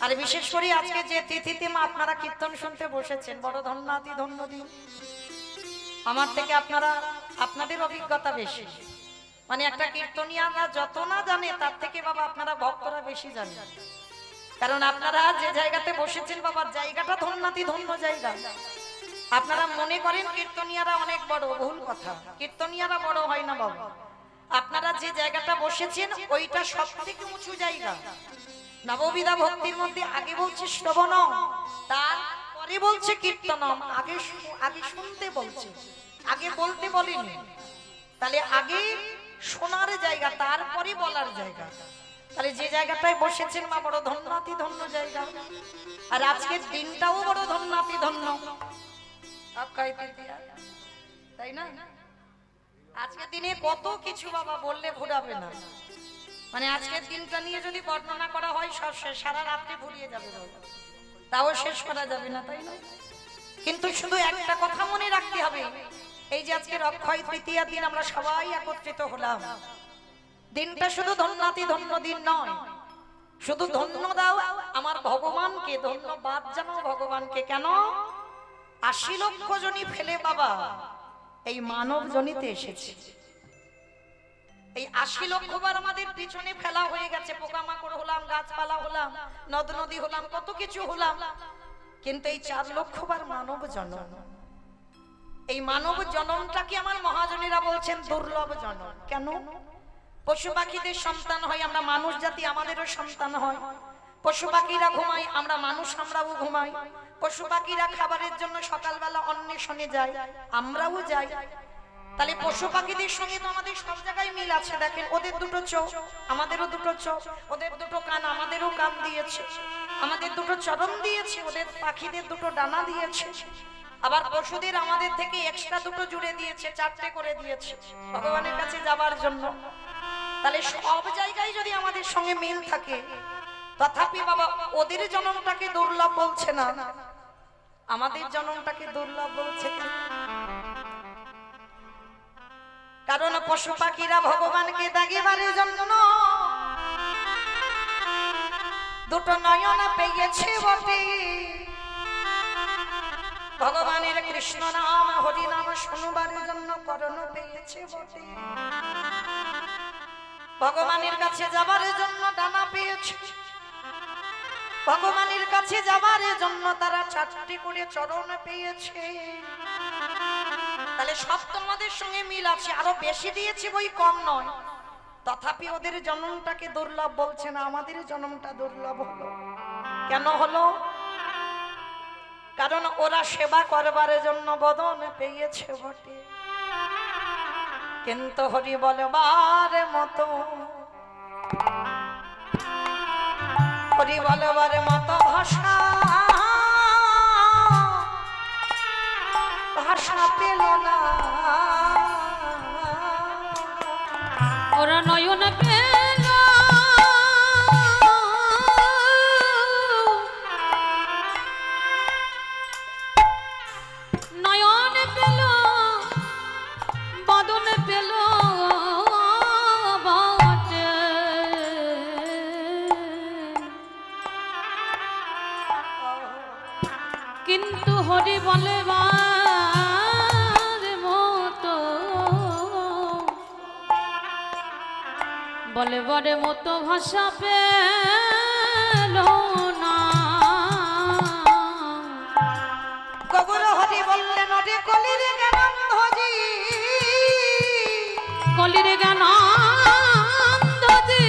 আর বিশেষ করে আজকে যে তিথিতে মা আপনারা কীর্তন শুনতে বসেছেন, বড় ধন্যাতি ধন্য দিন। আমার থেকে আপনাদের অভিজ্ঞতা বেশি, মানে একটা কীর্তনিয়ারা যত না জানে তার থেকে বাবা আপনারা ভক্তরা বেশি জানেন। কারণ আপনারা যে জায়গাতে বসেছেন বাবা, জায়গাটা ধন্যাতি ধন্য জায়গা। আপনারা মনে করেন কীর্তনিয়ারা অনেক বড়, ভুল কথা। কীর্তনিয়ারা বড় হয় না বাবা, আপনারা যে জায়গাটা বসেছেন ওইটা সবথেকে উঁচু জায়গা। নববিধা ভক্তির মধ্যে আগে বলছে শ্রবণম, তারপরে বলছে কীর্তনম। আগে শুনতে বলছে, আগে বলতে বলেনি। তাহলে আগে শোনার জায়গা, তারপরে বলার জায়গা। তাহলে যে জায়গাটায় বসেছেন মা, বড় ধন্যাতি ধন্য জায়গা। আর আজকের দিনটাও বড় ধন্যাতি ধন্য, তাই না? আজকের দিনে কত কিছু বাবা বললে ভুলাবে না। মানে আজকের দিনটা নিয়ে যদি বর্ণনা করা হয় সব শেষ, সারা রাত্রে ভুলিয়ে যাবে বাবা, তাও শেষ করা যাবে না, তাই না? কিন্তু শুধু একটা কথা মনে রাখতে হবে, এই যে আজকের অক্ষয় তৃতীয়ার দিন আমরা সবাই একত্রিত হলাম, দিনটা শুধু ধন্যাতি ধন্য দিন নয়। শুধু ধন্য দাও আমার ভগবানকে, ধন্যবাদ জানাও ভগবানকে। কেন? ৮০ লক্ষ জনি ফেলে বাবা এই মানব জনিতে এসেছে। এই ৮০ লক্ষ বার আমাদের পিছনে ফেলা হয়ে গেছে, পোকামাকড় হলাম, গাছপালা হলাম, নদ নদী হলাম, কত কিছু হলাম, কিন্তু এই ৪ লক্ষ বার মানব জন্ম। এই মানব জন্মটাকে আমার মহাজনেরা বলছেন দুর্লভ জন্ম। কেন? পশু পাখিদের সন্তান হয়, আমরা মানুষ জাতি, আমাদেরও সন্তান হয়। পশু পাখিরা ঘুমায়, আমরা মানুষ আমরাও ঘুমাই। পশু পাখিরা খাবারের জন্য সকালবেলা অন্বেষণে যায়, আমরাও যাই। তাহলে পশু পাখিদের সঙ্গে তো আমাদের সব জায়গায় মিল আছে। দেখেন, ওদের দুটো চোখ, আমাদেরও দুটো চোখ, ওদের দুটো কান, আমাদেরও কান দিয়েছে, আমাদের দুটো চরণ দিয়েছে, ওদের পাখিদের দুটো ডানা দিয়েছে। আবার পশুদের আমাদের থেকে এক্সট্রা দুটো জুড়ে দিয়েছে, ৪টে করে দিয়েছে ভগবানের কাছে যাবার জন্য। তাহলে সব জায়গায় যদি আমাদের সঙ্গে মিল থাকে, তথাপি বাবা ওদের জন্মটাকে দুর্লভ বলছে না, আমাদের জন্মটাকে দুর্লভ বলছে। কারণ পশু পাখিরা ভগবানকে দেখিবারের জন্য দুটো নয়ন পেয়েছে বটে। ভগবানের কৃষ্ণ নাম হরি নাম শুনবারের জন্য করণ পেয়েছে বটে। ভগবানের কাছে যাবার জন্য ডানা পেয়েছে, ভগবানের কাছে যাবার জন্য তারা ৪টে করে চরণ পেয়েছে। তাহলে সব তোমাদের সঙ্গে মিল আছে, আরো বেশি দিয়েছি বই কম নয়। তথাপি ওদের জন্মটাকে দুর্লভ বলছে না, আমাদের জন্মটা দুর্লভ হলো। কেন হলো? কারণ ওরা সেবা করবার জন্য বদন পেয়েছে বটে, কিন্তু হরি বলবার মতো, হরি বলবার মতো ভাষা পেল না। ওরা নয়ন পেল, নয়ন পেল, বদন পেল বটে, কিন্তু হরি বলে বলবার মতো ভাষা পেল না। কবুল হরি বললেন ওরে কলির জ্ঞানন্ধজি, কলির জ্ঞানন্ধজি,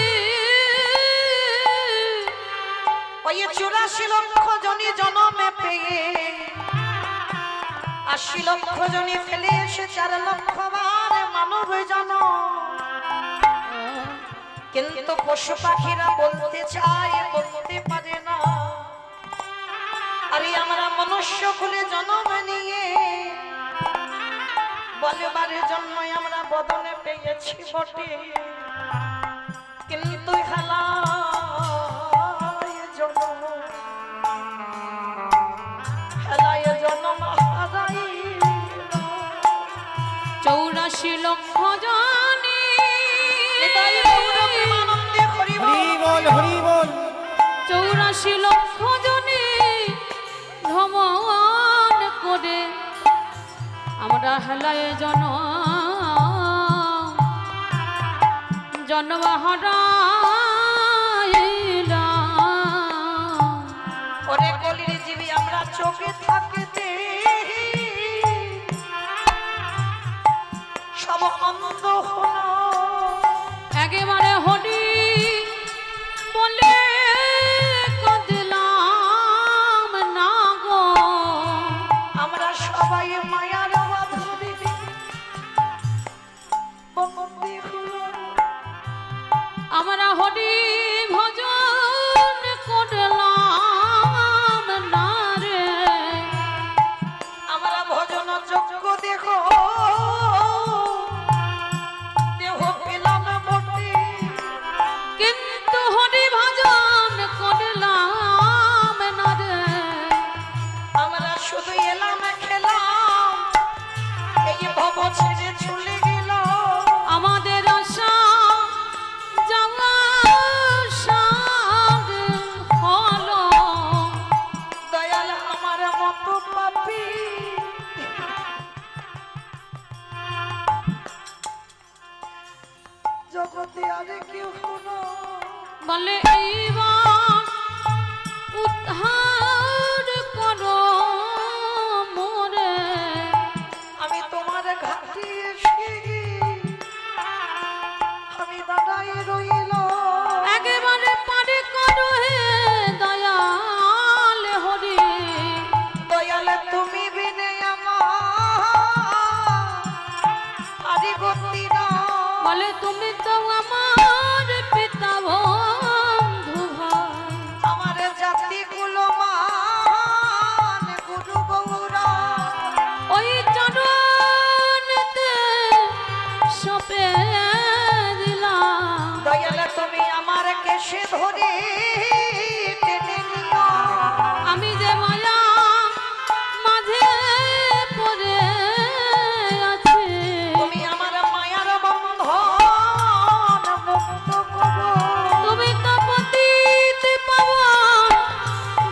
ওই ৮৪ লক্ষ জনি জনমে পেয়ে ৮০ লক্ষ জনি ফেলে এসে ৪ লক্ষ বার মানব জন্ম। কিন্তু পশু পাখিরা বলতে চায়, বলতে পারে না। আরে আমরা মনুষ্য কুলে জন্ম নিয়ে বলবার জন্য আমরা বদনে পেয়েছি বটে, কিন্তু হেলায় জন্ম, হেলায় জন্ম হারাই ৮৪ লক্ষ জনি, হরি বল হরি বল। ৮৪ রাশি লক্ষ জনে ভ্রমণ করে আমরা হেলায় জন্ম হারাইলাম। ওরে কলির জীবী আমরা চোখে থাকতে সব অন্ধ হলো। একেবারে হরি বলে কাঁদলাম না গো, আমরা সবাই মায়ার বাঁধনে বন্দী হলো। আমরা হরি ভজন করলাম না রে, আমরা ভজন যোগ্য দেখো দেহ পেলাম বটে, কিন্তু হরি ভজন করলাম না রে। আমরা শুধু এলাম খেলাম এই ভব ছেড়ে চলে গেল। আমাদের আশা যাওয়ার সাগ হলো, দয়াল আমার মতো পাপী জগতে আর কেউ হলো। বলে এইবার উদ্ধার করো মোরে, আমি তোমার ঘাটে এসে আমি দাঁড়াই রইল। একেবারে পারে করো হে দয়াল হরি, দয়াল তুমি বিনে আমার আরে গতি না। বলে তুমি তো আমার পিতা বন্ধু ভাই, আমার জাতি গুলো মান গুরু গৌরা। ওই চরণেতে সপে দিলাম। দয়াল তুমি আমার কেশে ধরে টেনে নিও। আমি যে মায়া মাঝে পড়ে আছি, তুমি আমার মায়ার বন্ধন মুক্ত করো। তুমি তো পতিত পাবন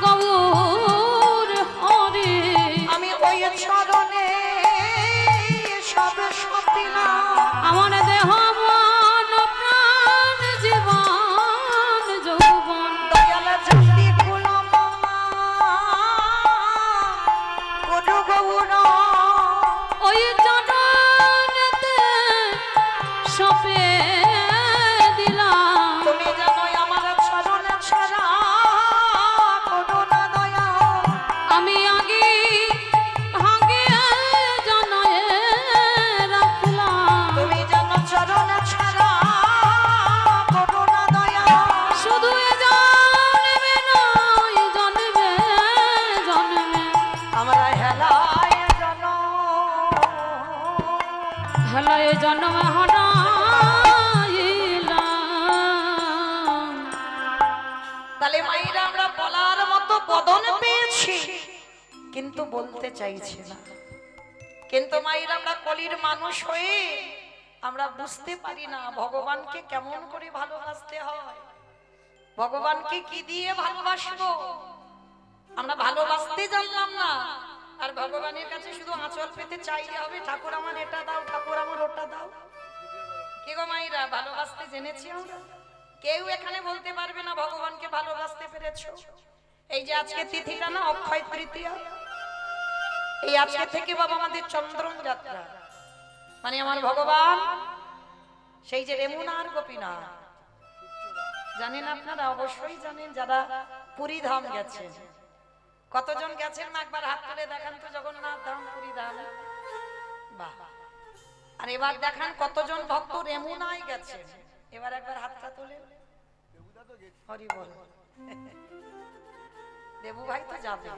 গৌর হরি, আমি ওই চরণে সব সপিলাম। আমার দেহ মন প্রাণ জীবন যৌবন, দয়াল জাতি গুলো গুরু গৌরা। ওই চরণেতে সপে দিলাম। তুমি জানো আমার চরণ ছাড়া করো না দয়া। আমি আগে ভাগে জানায়ে রাখলাম, তুমি জানো চরণ ছাড়া করো না দয়া। শুধু এ জন্মে নয় জন্মে জন্মে আমরা হেলায় জন হেলায় জন্ম হারাইলাম। তাহলে মায়েরা আমরা বলার মতো বদন পেয়েছি কিন্তু বলতে চাইছে না। কিন্তু মায়েরা আমরা কলির মানুষ হয়ে আমরা বুঝতে পারি না ভগবানকে কেমন করে ভালোবাসতে হয়, ভগবানকে কি দিয়ে ভালোবাসবো। আমরা ভালোবাসতে জানলাম না, আর ভগবানের কাছে শুধু আঁচল পেতে চাইলে হবে ঠাকুর আমার এটা দাও, ঠাকুর আমার ওটা দাও। কি গো মায়েরা ভালোবাসতে জেনেছি আমরা? কেউ এখানে বলতে পারবে না ভগবানকে ভালোবাসতে পেরেছো। এই যে আজকে তিথিটা না অক্ষয় তৃতীয়া, এই আজকে থেকে বাবা আমাদের চন্দ্রন যাত্রা, মানে আমার ভগবান সেই যে রেমুনার গোপীনাথ জানেন আপনারা, অবশ্যই জানেন যারা পুরী ধাম গেছেন। কতজন গেছেন না একবার হাত তুলে দেখান তো, জগন্নাথ ধাম পুরী ধাম। বাহ। আর এবার দেখান কতজন ভক্ত রেমুনায় গেছেন, এবার একবার হাতটা তুলে। হরি বল। দেবু ভাই তো যাবে,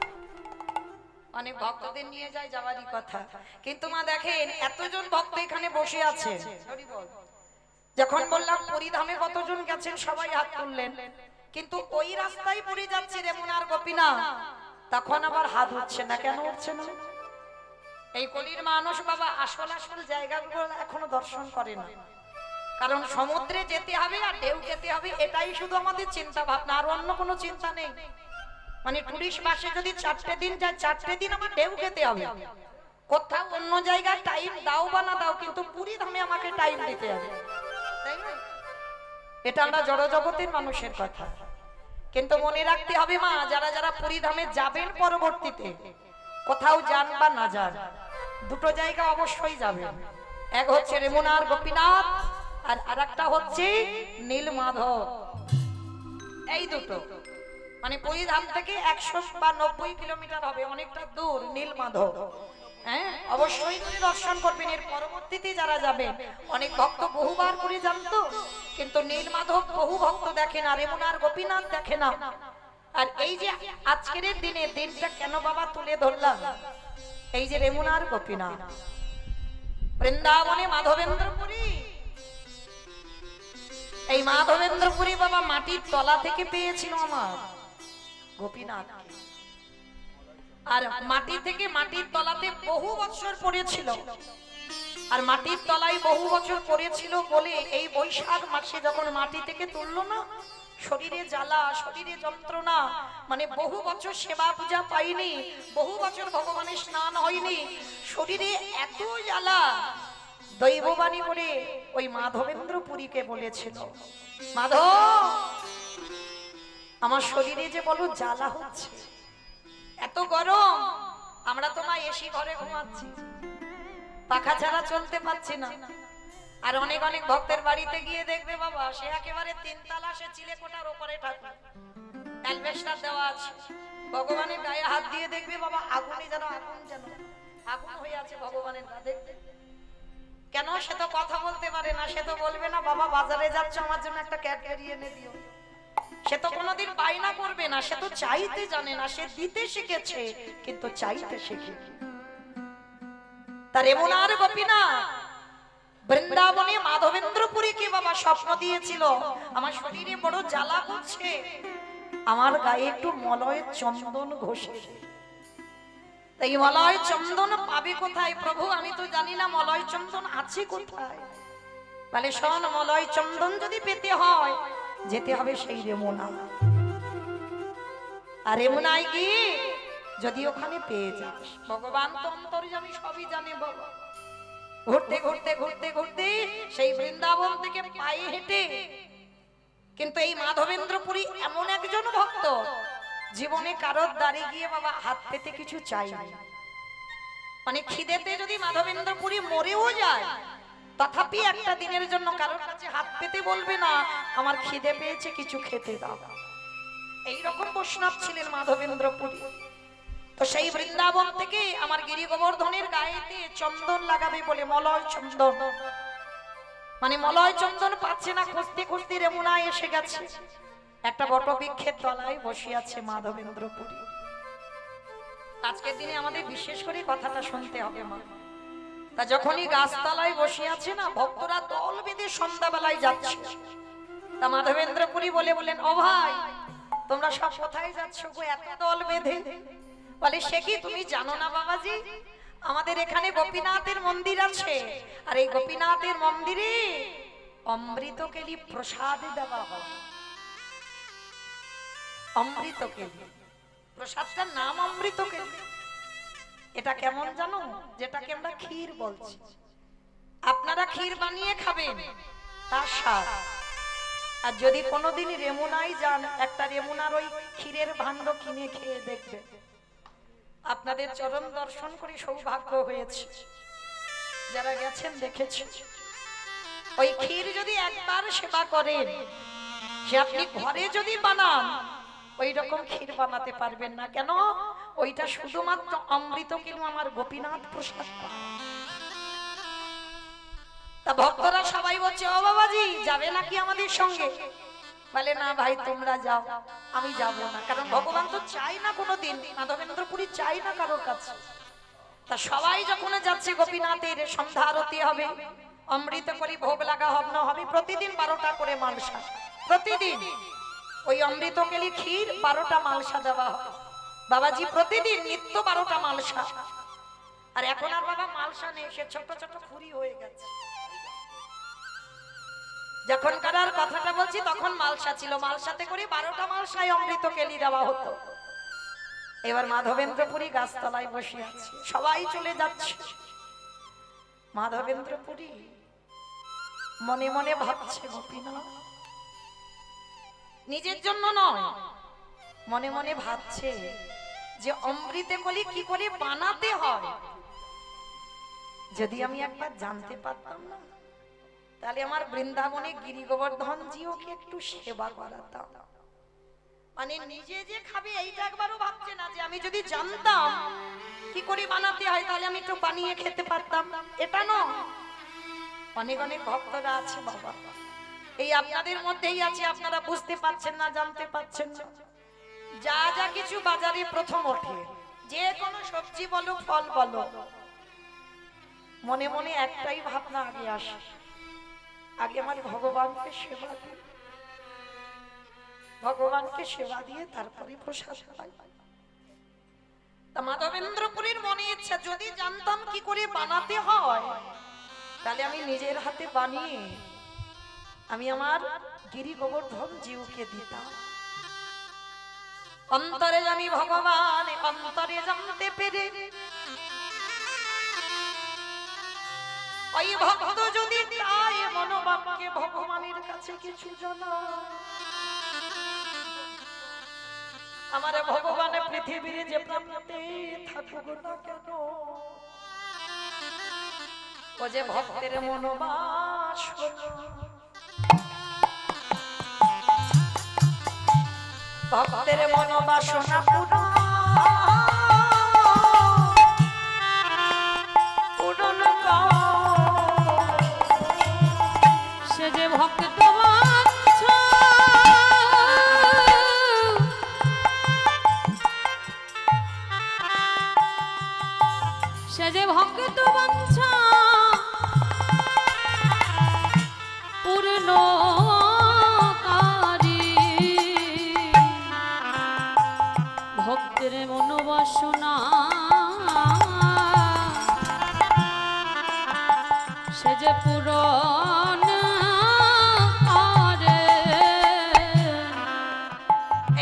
অনেক ভক্তদের নিয়ে যায়, যাওয়ারই কথা। কিন্তু মা দেখেন এতজন ভক্ত এখানে বসে আছে, হরি বল। যখন বললাম পুরী ধামে কতজন গেছেন সবাই হাত তুললেন, কিন্তু ওই রাস্তায় পুরী যাচ্ছে রেমুনার গোপীনাথ, তখন আবার হাত উঠছে না। কেন উঠছে না? এই কলির মানুষ বাবা আসল আসল জায়গাগুলো এখনো দর্শন করে না। কারণ সমুদ্রে যেতে হবে আর ঢেউ খেতে হবে, এটাই শুধু আমাদের চিন্তা ভাবনা, আর অন্য কোনো চিন্তা নেই। মানে টুরিস্ট বাসে যদি 4টে দিন যায়, 4টে দিন আমার ঢেউ খেতে হবে। কোথাও অন্য জায়গায় টাইম দাও বা না দাও, কিন্তু পুরী ধামে আমাকে টাইম দিতে হবে, তাই না? এটা আমরা জড়জগতের মানুষের কথা। কিন্তু মনে রাখতে হবে মা, যারা যারা পুরী ধামে যাবেন পরবর্তীতে, কোথাও যান বা না যান, দুটো জায়গা অবশ্যই যাবেন। এক হচ্ছে রেমুনার গোপীনাথ, আর আরেকটা হচ্ছে নীলমাধব। এই দুটো মানে পুরী ধাম থেকে 100 বা 90 কিলোমিটার হবে, অনেকটা দূর নীলমাধব। হ্যাঁ, অবশ্যই তুমি দর্শন করবেন। এর পরবর্তীতে যারা যাবে, অনেক ভক্ত বহুবার করে জানতো, কিন্তু নীলমাধব বহু ভক্ত দেখে না, রেমুনার গোপীনাথ দেখে না। আর এই যে আজকের দিনে দিনটা কেন বাবা তুলে ধরলাম, এই যে রেমুনার গোপীনাথ, বৃন্দাবনে মাধবেন্দ্রপুরী, এই মাধবেন্দ্রপুরী বাবা মাটির তলা থেকে পেয়েছিল আমার গোপীনাথ, আর মাটি থেকে মাটির তলাতে বহু বছর পড়েছিল। আর মাটির তলায় বহু বছর পড়েছিল বলে এই বৈশাখ মাসে যখন মাটি থেকে তুললো না, শরীরে জ্বালা, শরীরে যন্ত্রণা, মানে বহু বছর সেবা পূজা পাইনি, বহু বছর ভগবানের স্নান হয়নি, শরীরে এত জ্বালা, দৈববাণী করে ওই মাধবেন্দ্রপুরীকে বলেছিল, মাধব আমার শরীরে যে বলো জ্বালা হচ্ছে, এত গরম, আমরা তো মা এসি ঘরে ঘুমাচ্ছি, পাখা ছাড়া চলতে পারছি না। আর অনেক অনেক ভক্তের বাড়িতে গিয়ে দেখবে বাবা, সে একেবারে 3 তলা, সে চিলেকোঠার উপরে ঠাকুর, অ্যালবেস্টার দেওয়া আছে, ভগবানের গায়ে হাত দিয়ে দেখবে বাবা আগুনে যেন আগুন হয়ে আছে ভগবানের গা। দেখবে কেন? সে তো কথা বলতে পারে না, সে তো বলবে না বাবা বাজারে যাচ্ছ আমার জন্য একটা ক্যাডবেরি এনে দিও, সে তো কোনোদিন বায়না করবে না, সে তো চাইতে জানে না, সে দিতে শিখেছে কিন্তু চাইতে শিখে। তার রেমুনার গোপীনাথ বৃন্দাবনে মাধবেন্দ্রপুরীকে বাবা স্বপ্ন দিয়েছিল, আমার শরীরে বড় জ্বালা করছে, আমার গায়ে একটু মলয়ের চন্দন ঘষে। তাই মলয় চন্দন পাবে কোথায় প্রভু? আমি তো জানি না মলয় চন্দন আছে কোথায়। তাহলে শোন, মলয় চন্দন যদি পেতে হয় যেতে হবে সেই রেমুনা। আর রেমুনায় গিয়ে যদি ওখানে পেয়ে যাস, ভগবান তো অন্তর্যামী, সবই জানে বাবা। ঘুরতে ঘুরতে ঘুরতে ঘুরতে সেই বৃন্দাবন থেকে পায়ে হেঁটে, কিন্তু এই মাধবেন্দ্রপুরী এমন একজন ভক্ত, জীবনে কারোর দ্বারে গিয়ে বাবা হাত পেতে কিছু চাইনি। মানে খিদেতে যদি মাধবেন্দ্রপুরী মরেও যায়, তথাপি একটা দিনের জন্য কারোর কাছে হাত পেতে বলবে না আমার খিদে পেয়েছে কিছু খেতে দাও। এইরকম বৈষ্ণব ছিলেন মাধবেন্দ্রপুরী। তো সেই বৃন্দাবন থেকে আমার গিরি গোবর্ধনের গায়েতে চন্দন লাগাবে বলে মলয় চন্দন, মানে মলয় চন্দন পাচ্ছে না, খুঁজতে খুঁজতে রেমুনায় এসে গেছে, একটা বটবৃক্ষের তলায় বসে আছে মাধবেন্দ্রপুরী। আজকের দিনে আমাদের বিশেষ করে কথাটা শুনতে হবে মা। তা যখনই গাছতলায় বসে আছে না, ভক্তরা দল বেঁধে সন্ধ্যাবেলায় যাচ্ছে। তা মাধবেন্দ্রপুরী বলেন, ও ভাই তোমরা সব কোথায় যাচ্ছ গো এত দল বেঁধে? বলে, সে কি তুমি জানো না বাবাজি, আমাদের এখানে গোপীনাথের মন্দির আছে, আর এই গোপীনাথের মন্দিরে অমৃত কেলি প্রসাদ দেওয়া হয়। অমৃত কেলি, প্রসাদটার নাম অমৃত কেলি। এটা কেমন জানো? যেটাকে আমরা ক্ষীর বলছি। আপনারা ক্ষীর বানিয়ে খাবেন, তার স্বাদ। আর যদি কোনোদিন রেমুনায় যান, একটা রেমুনার ওই ক্ষীরের ভাণ্ড কিনে খেয়ে দেখবেন, আপনাদের চরণ দর্শন করে সৌভাগ্য হয়েছে। যারা গেছেন দেখেছেন, ওই ক্ষীর যদি একবার সেবা করেন, সে আপনি ঘরে যদি বানান ওই রকম ক্ষীর বানাতে পারবেন না। কেন? ওইটা শুধুমাত্র অমৃত কিন্তু আমার গোপীনাথ প্রসাদ। তা ভক্তরা সবাই বলছে, ও বাবাজি যাবে নাকি আমাদের সঙ্গে? বলে, না ভাই তোমরা যাও, আমি যাব না। কারণ ভগবান তো চাই না কোনোদিন, মাধবেন্দ্রপুরী চাই না কারোর কাছে। তা সবাই যখন যাচ্ছে, গোপীনাথের সন্ধ্যা আরতি হবে, অমৃত করে ভোগ লাগা হবে, প্রতিদিন 12টা করে মালসা, প্রতিদিন ওই অমৃত কেলি ক্ষীর 12টা মালসা দেওয়া হয়। বাবাজি প্রতিদিন নিত্য 12টা মালসা। আর এখন আর বাবা মালসা নেই, সে ছোট ছোট খুরি হয়ে গেছে। যখন কারার কথাটা বলছি তখন মালসা ছিল, মালসাতে করে 12টা মালসায় অমৃত কেলি দেওয়া হতো। এবার মাধবেন্দ্রপুরী গাছতলায় বসে আছে, সবাই চলে যাচ্ছে। মাধবেন্দ্রপুরী মনে মনে ভাবছে গোপীনাথ, নিজের জন্য নয়, মনে মনে ভাবছে যে অমৃতে কলি কি করে বানাতে হয়, যদি আমি একবার জানতে পারতাম না, তাহলে আমার বৃন্দাবনে গিরি গোবর্ধন জিওকে একটু সেবা করাতাম। মানে নিজে যে খাবে এইটা একবারও ভাবছে না যে আমি যদি জানতাম কি করে বানাতে হয় তাহলে আমি একটু বানিয়ে খেতে পারতাম, এটা নয়। অনেক অনেক ভক্তরা আছে বাবা, এই আপনাদের মধ্যেই আছে, আপনারা বুঝতে পারছেন না, জানতে পারছেন না। যা যা কিছু বাজারে প্রথম ওঠে, যে কোনো সবজি বলো ফল বলো, মনে মনে একটাই ভাবনা আগে আসে, আগে আমার ভগবানকে সেবা দিই, ভগবানকে সেবা দিয়ে তারপরে প্রসাদ পাই। তা মাধবেন্দ্রপুরীর মনে ইচ্ছা, যদি জানতাম কি করে বানাতে হয় তাহলে আমি নিজের হাতে বানিয়ে আমি আমার গিরি গোবর্ধন জিউকে দিতাম। অন্তরে আমি ভগবান, অন্তরে জানতে পেরে ওই ভক্ত যদি চায় মনোবাক্যে ভগবানের কাছে কিছু জানায়, আমার ভগবান পৃথিবীর যে প্রান্তে থাকুক না কেন, ও যে ভক্তের মনোবাসনা, ভক্তের মনোবাসনা পূরণ সে যে ভক্ত বাঞ্ছা, সে যে ভক্ত বাঞ্ছা পূর্ণকারী, ভক্তের মনোবাসনা সে যে পূরণ করে।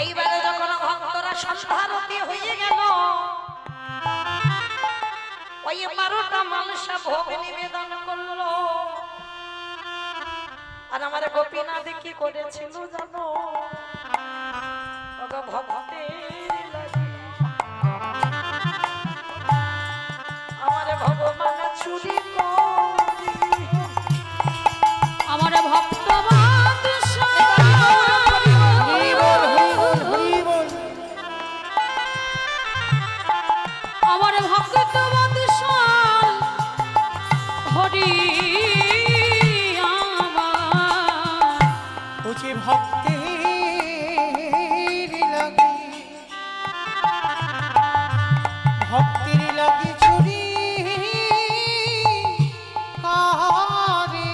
এইবারে যখন ভক্তরা সন্ধ্যারতি হয়ে গেল, ওই 12টা মালসা ভোগ নিবেদন করলো। আর আমার গোপীনাথ কি করেছিল জানো, ভক্তের লাগি আমার ভগবান চুরি করি, আমার ভক্ত আমার ভক্ত বাদশাহ হরি বুঝি ভক্তের লাগি, ভক্তের লাগি চুরি করে।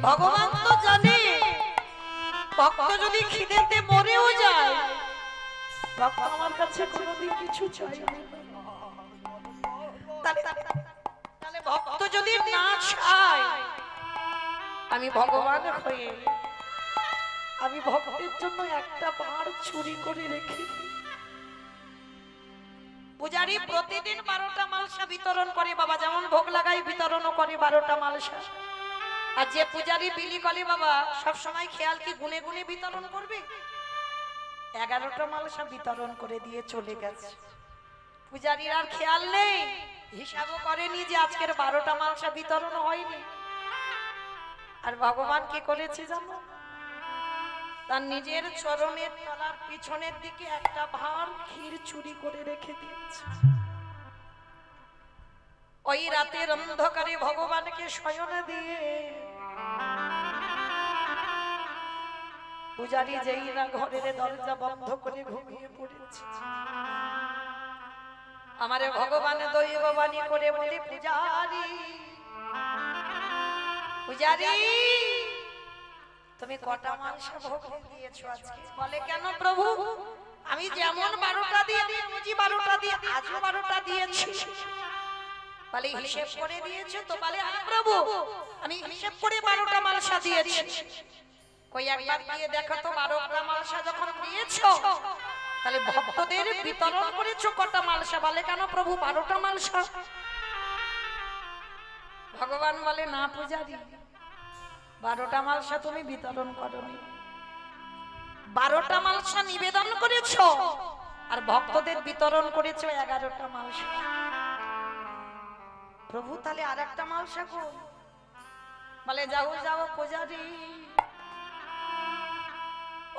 ভগবান তো জানে ভক্ত যদি খিদেতে মরেও যায়, ভক্ত আমার কাছে কোনোদিন কিছু চাইবে না। তাহলে ভক্ত যদি না চায়, আমি ভগবান হয়ে আমি ভক্তের জন্য একটা বার চুরি করে রেখে দিই। পূজারি প্রতিদিন 12টা মালসা বিতরণ করে বাবা, যেমন ভোগ লাগাই বিতরণও করে 12টা মালসা। আর যে পূজারি বিলি করে বাবা, সব সময় খেয়াল কি গুনে গুনে বিতরণ করবে? 11টা মালসা বিতরণ করে দিয়ে চলে গেছে। পূজারির আর খেয়াল নেই, হিসাবও করেনি যে আজকের 12টা মালসা বিতরণ হয়নি। আর ভগবান কি করেছে জানো, তার নিজের চরণের তলার পিছনের দিকে একটা ভাঁড় ক্ষীর চুরি করে রেখে দিয়েছে। ওই রাতের অন্ধকারে ভগবানকে শয়নে দিয়ে পূজারি যেই না ঘরের দরজা বন্ধ করে ঘুমিয়ে পড়েছে, আমারে ভগবান দৈববাণী করে বলে, পূজারি পূজারি তুমি কটা মাংস ভোগ দিয়েছো আজকে? বলে কেন প্রভু, আমি যেমন 12টা দিয়ে দিয়েছি 12টা দিয়ে আজও 12টা দিয়েছি। বলে হিসেব করে দিয়েছো তো? বলে হ্যাঁ প্রভু, আমি হিসেব করে 12টা মালসা দিয়েছি। কই একবার গিয়ে দেখো তো 12টা মালসা যখন দিয়েছো তাহলে ভক্তদের বিতরণ করেছো কটা মালসা? বলে কেন প্রভু 12টা মালসা? ভগবান বলে না পূজারি, 12টা মালসা তুমি বিতরণ করোনি, 12টা মালসা নিবেদন করেছো আর ভক্তদের বিতরণ করেছো 11টা মালসা। প্রভু তাহলে আর একটা মালসা গো? বলে যাও যাও পূজারি,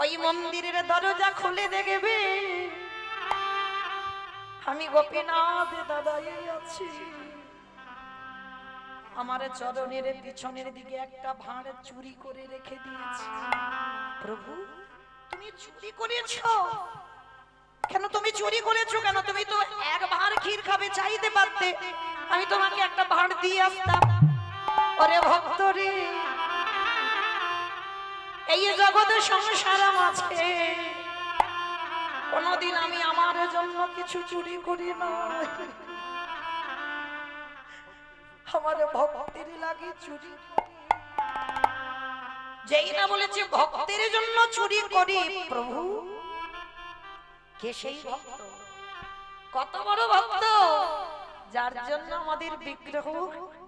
ওই মন্দিরের দরজা খুলে দেখবে আমি গোপীনাথ দাদাই আছি। আমার চরণের পিছনের দিকে একটা ভাঁড় চুরি করে রেখে দিয়েছি। প্রভু তুমি চুরি করেছো কেন? তুমি চুরি করেছো কেন? তুমি তো এক ভাঁড় ক্ষীর খাবে, চাইতে পারতে, আমি তোমাকে একটা ভাঁড় দিয়ে আসতাম। ওরে ভক্ত রে, এই জগতে সংসার আছে, কোনদিন আমি আমার জন্য কিছু চুরি করি না, আমার ভক্তের লাগে চুরি করি। যেই না বলেছে ভক্তের জন্য চুরি করি, প্রভু কে সেই ভক্ত? কত বড় ভক্ত যার জন্য আমাদের বিগ্রহ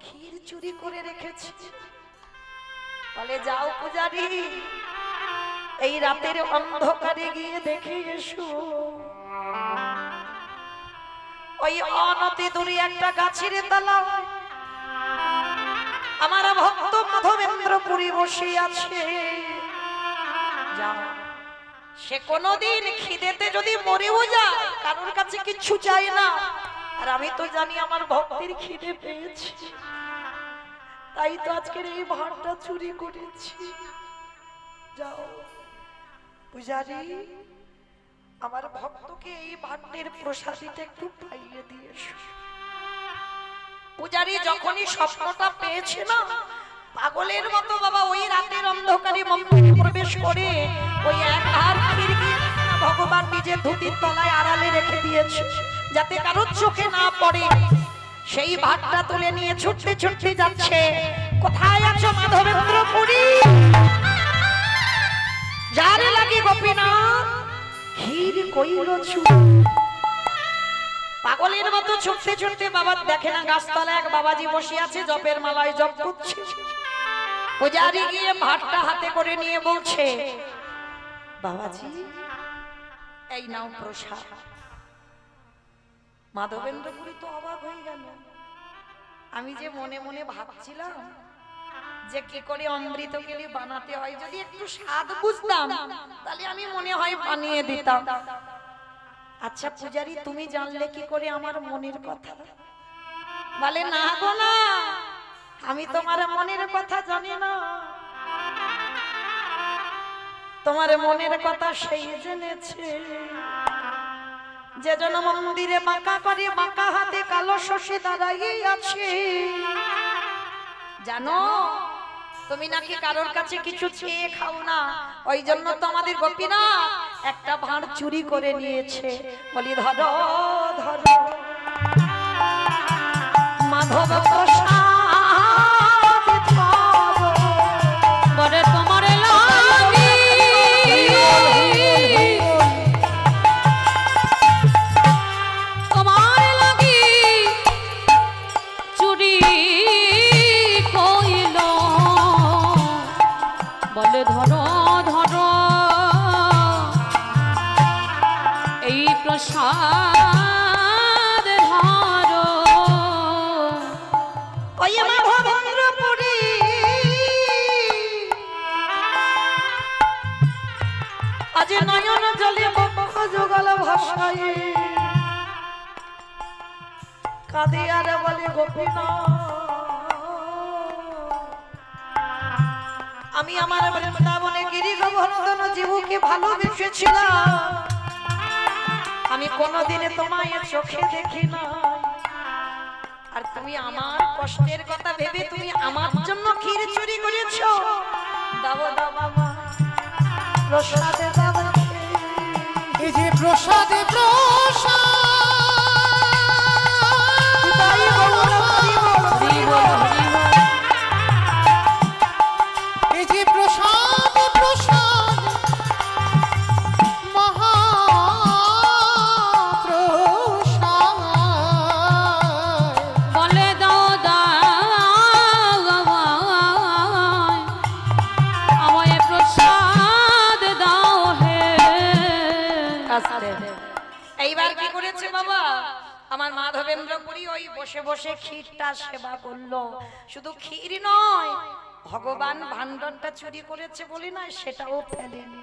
ক্ষীর চুরি করে রেখেছে। বলে যাও পূজারি, এই রাতের অন্ধকারে গিয়ে দেখে এসো ওই অনতি দূরে একটা গাছের তলায় আমার ভক্ত মাধবেন্দ্র পুরী বসে আছে। যাও, সে কোনদিন খিদেতে যদি মরেও যায় কারোর কাছে কিচ্ছু চাই না, আর আমি তো জানি আমার ভক্তের খিদে পেয়েছে, তাই তো আজকের এই ভাঁড়টা চুরি করেছি। যাও পূজারি, আমার ভক্তকে এই ভাঁড়ের প্রসাদীটা একটু পাইয়ে দিয়ে এসো। পূজারি যখনই স্বপ্নটা পেয়েছে না, পাগলের মতো বাবা ওই রাতের অন্ধকারে মন্দিরে প্রবেশ করে ওই এক ভাঁড় ক্ষীর গিয়ে ভগবান নিজের ধুতির তলায় আড়ালে রেখে দিয়েছে যাতে কারোর চোখে না পড়ে। সেই ভাতটা তুলে নিয়ে ছুটতে ছুটতে যাচ্ছে। কোথায় আছো মাধবেন্দ্র পুরী? যারে লাগি গোপীনাথ ক্ষীর কইল চুরি। পাগলের মতো ছুটতে ছুটতে বাবা দেখে না গাছতলা এক বাবাজি বসে আছে, জপের মালায় জপ করছে। পূজারি গিয়ে ভাতটা হাতে করে নিয়ে বলছে, বাবাজি এই নাও প্রসাদ। মাধবেন্দ্র পুরী তো অবাক হয়ে গেল। আমি যে মনে মনে ভাবছিলাম যে কি করে অমৃত কেলি বানাতে হয়, যদি একটু স্বাদ বুঝতাম তাহলে আমি মনে হয় বানিয়ে দিতাম। আচ্ছা পূজারি, তুমি জানলে কি করে আমার মনের কথা? বলে না গো না, আমি তোমার মনের কথা জানি না, তোমার মনের কথা সেই জেনেছে যে জন মন্দিরে বাঁকা করে বাঁকা হাতে কালো শশী দাঁড়াই আছে। জানো তুমি নাকি কারোর কাছে কিছু চেয়ে খাও না, ওই জন্য তো আমাদের গোপীনাথ একটা ভাঁড় চুরি করে নিয়েছে। বলি ধরো ধরো মাধব প্রসাদ ধরো, বরে তোমার লাগি তোমার লাগি চুরি কইল, বলে ধরো ধরো এই প্রসাদ ধরো। ওই মাধবেন্দ্র পুরী আজ নয়ন জলে বক্ষ যুগল ভাষায় কাঁদে আর বলে গোপীনাথ, আমি আমার বৃন্দাবনে গিরি গোবর্ধন জীবকে ভালোবেসেছিলাম, আমি কোনোদিনে তোমায় চোখে দেখি না, আর তুমি আমার কষ্টের কথা ভেবে তুমি আমার জন্য ক্ষীর চুরি করেছো। দাও দাও বাবা প্রসাদে বাবা, এই যে প্রসাদে প্রসাদ তাই বলো না এইবার কি করেছে বাবা আমার মাধবেন্দ্রপুরী ওই বসে বসে ক্ষীরটা সেবা করলো। শুধু ক্ষীর নয়, ভগবান ভাণ্ডারটা চুরি করেছে বলি না, সেটাও ফেলেনি।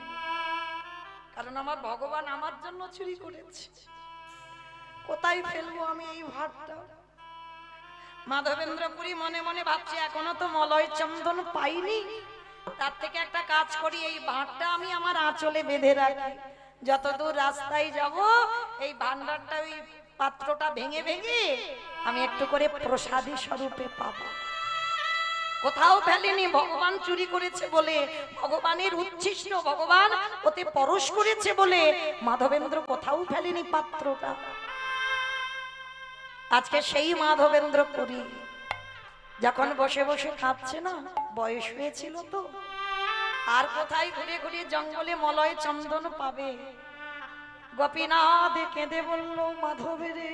কারণ আমার ভগবান আমার জন্য চুরি করেছে। কোথায় ফেলবো আমি এই ভাতটা? মাধবেন্দ্রপুরী মনে মনে ভাবছে এখনো তো মলয় চন্দন পাইনি, তার থেকে একটা কাজ করি, এই ভাতটা আমি আমার আঁচলে বেঁধে রাখি। যতদূর রাস্তায় যাব এই ভান্ডারটা ওই পাত্রটা ভেঙে ভেঙে আমি একটু করে প্রসাদী স্বরূপে পাবো। কোথাও ফেলেনি, ভগবান চুরি করেছে বলে, ভগবানের উচ্ছিষ্ট, ভগবান ওতে পরশ করেছে বলে মাধবেন্দ্র কোথাও ফেলেনি পাত্রটা। আজকে সেই মাধবেন্দ্রপুরী যখন বসে বসে খাচ্ছে না, বয়স হয়েছিল তো, আর কোথায় ঘুরে ঘুরে জঙ্গলে মলয় চন্দন পাবে। গোপীনাথ কেঁদে বলল, মাধবেরে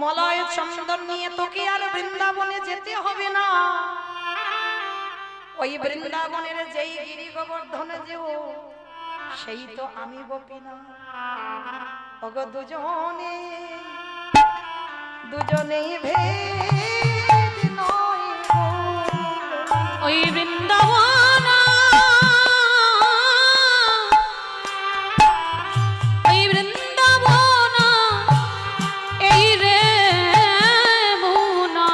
মলয় চন্দন নিয়ে তোকে আর বৃন্দাবনে যেতে হবে না। ওই বৃন্দাবনের যেই গিরি গোবর্ধনে যেও, সেই তো আমি গোপীনাথ। ওগো দুজনে দুজনেই ভেদ নয় গো। ওই বৃন্দাবন, ওই বৃন্দাবন, এই রে মুনা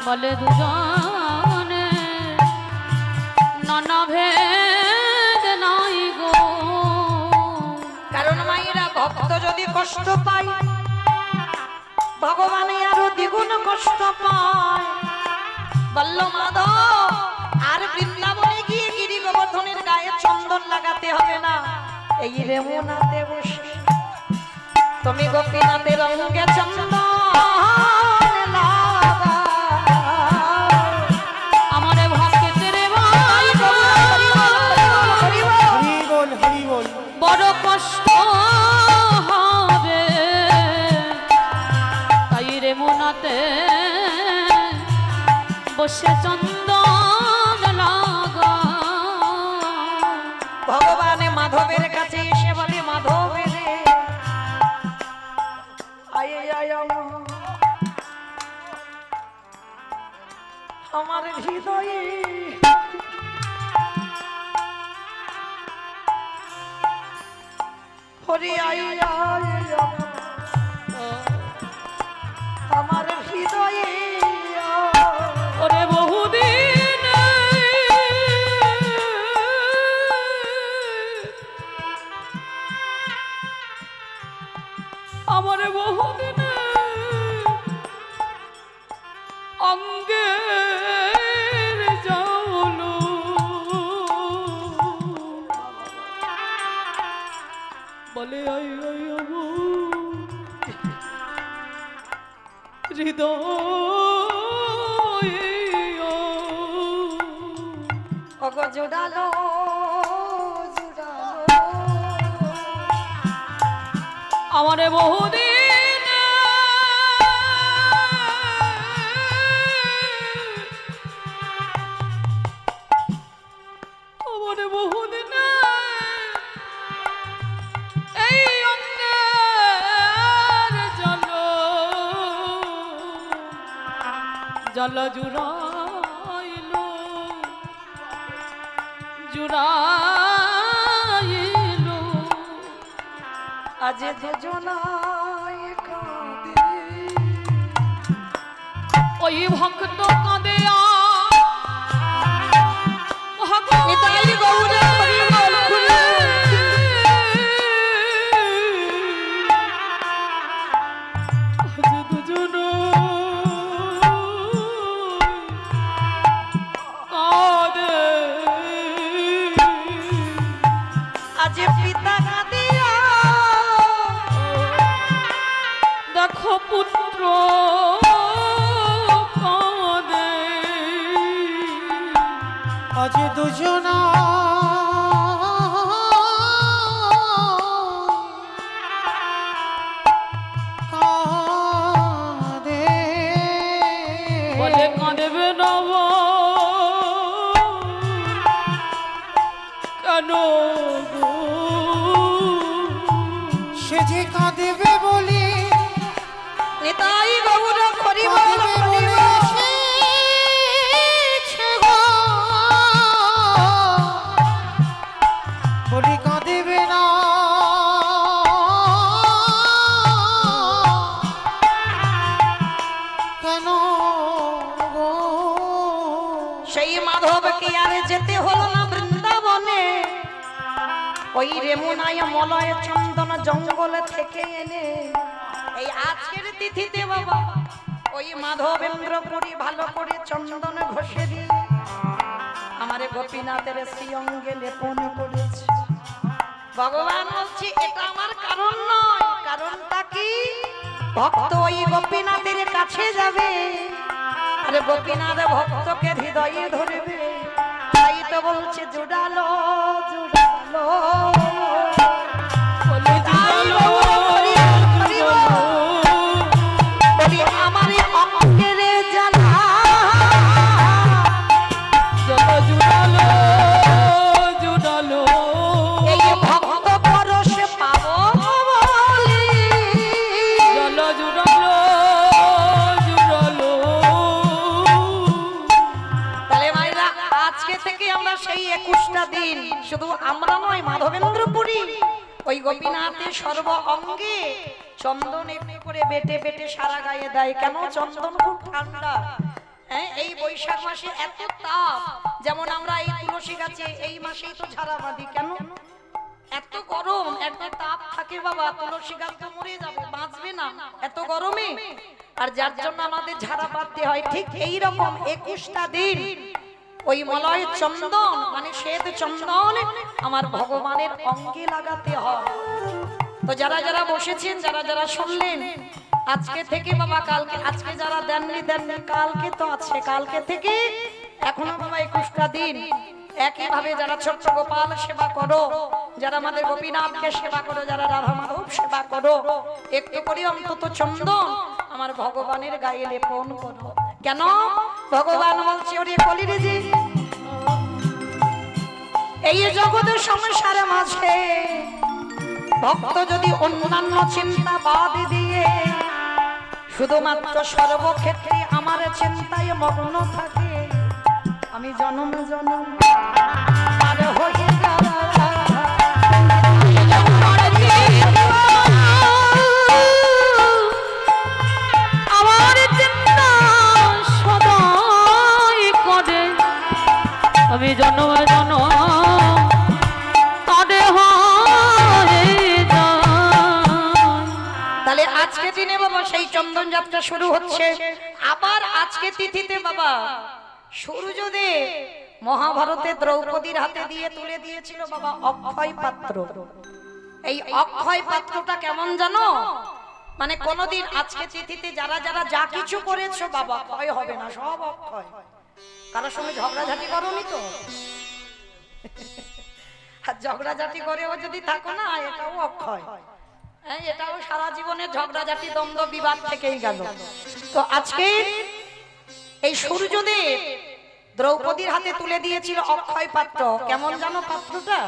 বলে দুজনে নানা ভেদ নাই গো। কারণ মায়েরা ভক্ত যদি কষ্ট পায়, ভগবানে আরো দ্বিগুণ কষ্ট পায়। বলল মাধব, আর বৃন্দাবনে গিয়ে গিরি গোবর্ধনের গায়ে চন্দন লাগাতে হবে না, এই রেমুনাতে বসে তুমি গোপীনাথের অঙ্গে চন্দন লাগাও। আমার ভক্তের ভাই হরি বল হরি বল। বড় কষ্ট হবে, তাই রে মনাতে বসে চন্দন লাগা। ভগবানে মাধবের কাছে এসে বলে, মাধবের আয় আয় আমার হৃদয়ে হরি আয় আয় আমার হৃদয়ে ওরে বহুদিন আমার বহুদিন অঙ্গের জাউলো বলে আই আই হৃদয় ওগো জোড়ালো জোড়ালো আমার বহুদিন আমার বহুদিন এই অঙ্গের জল জুড়াইলো জুড়াইলো আজ দুজনায় কাঁদে ওই ভক্ত কাঁদে নিতাই গৌরে হরি বল খুলে। দুজন কাঁদে আজ পিতা কাঁদিয়া দেখো পুত্র কাঁদে আজ দুজনা কাঁদে। বলে কাঁদবে নব কেন কেন গো? সে যে কাঁদেবে বলে নিতাই গৌর হরি বল কাঁদেবে হরি বলে বল। এসেছে গো। বলি কাঁদেবে না কেন গো? সেই মাধব কি আর যেতে হলো না বৃন্দাবনে? ওই রেমুনায় মলয় চন্দন জঙ্গল থেকে এনে এই আজকের তিথিতে বাবা ওই মাধবেন্দ্রপুরী ভালো করে চন্দন ঘষে দিয়ে আমারে গোপীনাথের শ্রীঅঙ্গে লেপন করেছে। ভগবান বলছি এটা আমার কারণ নয়, কারণটা কি? ভক্ত ওই গোপীনাথের কাছে যাবে আরে গোপীনাথ ভক্তকে হৃদয়ে ধরবে, তাই তো বলছে জুড়ালো জুড়ালো। বলে জুড়ালো, জুড়ালো। বলি আমার অঙ্গের জ্বালা যত জুড়ালো, জুড়ালো। এই ভক্ত পরশে পাবো বলি। জল জুড়ালো, জুড়ালো। তাহলে ভাইরা আজকে থেকে আমরা সেই 21টা দিন শুধু আমরা নয় মাধবেন্দ্রপুরী ওই গোপীনাথের সর্ব অঙ্গে চন্দন এমনি করে বেটে বেটে সারা গায়ে দেয়। কেন? চন্দন খুব ঠান্ডা। হ্যাঁ, এই বৈশাখ মাসে এত তাপ, যেমন আমরা এই তুলসী গাছে এই মাসেই তো ঝাড়া বাঁধি। কেন? এত গরম, এত তাপ থাকে বাবা, তুলসী গাছ তো মরে যাবে, বাঁচবে না এত গরমে। আর যার জন্য আমাদের ঝাড়া বাঁধতে হয়। ঠিক এই রকম 21টা দিন ওই মলয় চন্দন মানে শ্বেত চন্দন আমার ভগবানের অঙ্গে লাগাতে হয়। তো যারা যারা বসেছেন, যারা যারা শুনলেন, আজকে থেকে বাবা কালকে, আজকে যারা দেননি দেননি কালকে তো আছে, কালকে থেকে এখনো বাবা 21টা দিন একইভাবে যারা ছোট্ট গোপাল সেবা করো, যারা আমাদের গোপীনাথকে সেবা করো, যারা রাধা মাধব সেবা করো, একটু করে অন্তত চন্দন আমার ভগবানের গায়ে লেপন করো। কেন? ভগবান বলছে ওরে কলির জি এই জগতের সংসার মাঝে ভক্ত যদি অন্যান্য চিন্তা বাদ দিয়ে শুধুমাত্র সর্বক্ষেত্রে আমার চিন্তায় মগ্ন থাকে, আমি জনম জনম পার হয়ে আমার চিন্তা সদাই করে আমি জন্ম জন্ম তারে হয়ে যায়। তাহলে আজকে দিনে বাবা সেই চন্দন যাত্রা শুরু হচ্ছে। আবার আজকে তিথিতে বাবা সূর্যদেব মহাভারতে দ্রৌপদীর হাতে দিয়ে তুলে দিয়েছিল বাবা অক্ষয় পাত্র। এই অক্ষয় পাত্রটা কেমন জানো? মানে কোনদিন আজকে তিথিতে যারা যারা যা কিছু করেছো বাবা ক্ষয় হবে না, সব অক্ষয়। কারোর সঙ্গে ঝগড়াঝাটি করোনি তো? আর ঝগড়াঝাটি করেও যদি থাকো না, এটাও অক্ষয়। হ্যাঁ, এটাও সারা জীবনে ঝগড়াঝাটি দ্বন্দ্ব বিবাদ থেকেই গেল। তো আজকে এই সূর্যদেব দ্রৌপদীর হাতে তুলে দিয়েছিল অক্ষয় পাত্র। কেমন জানো পাত্রটা?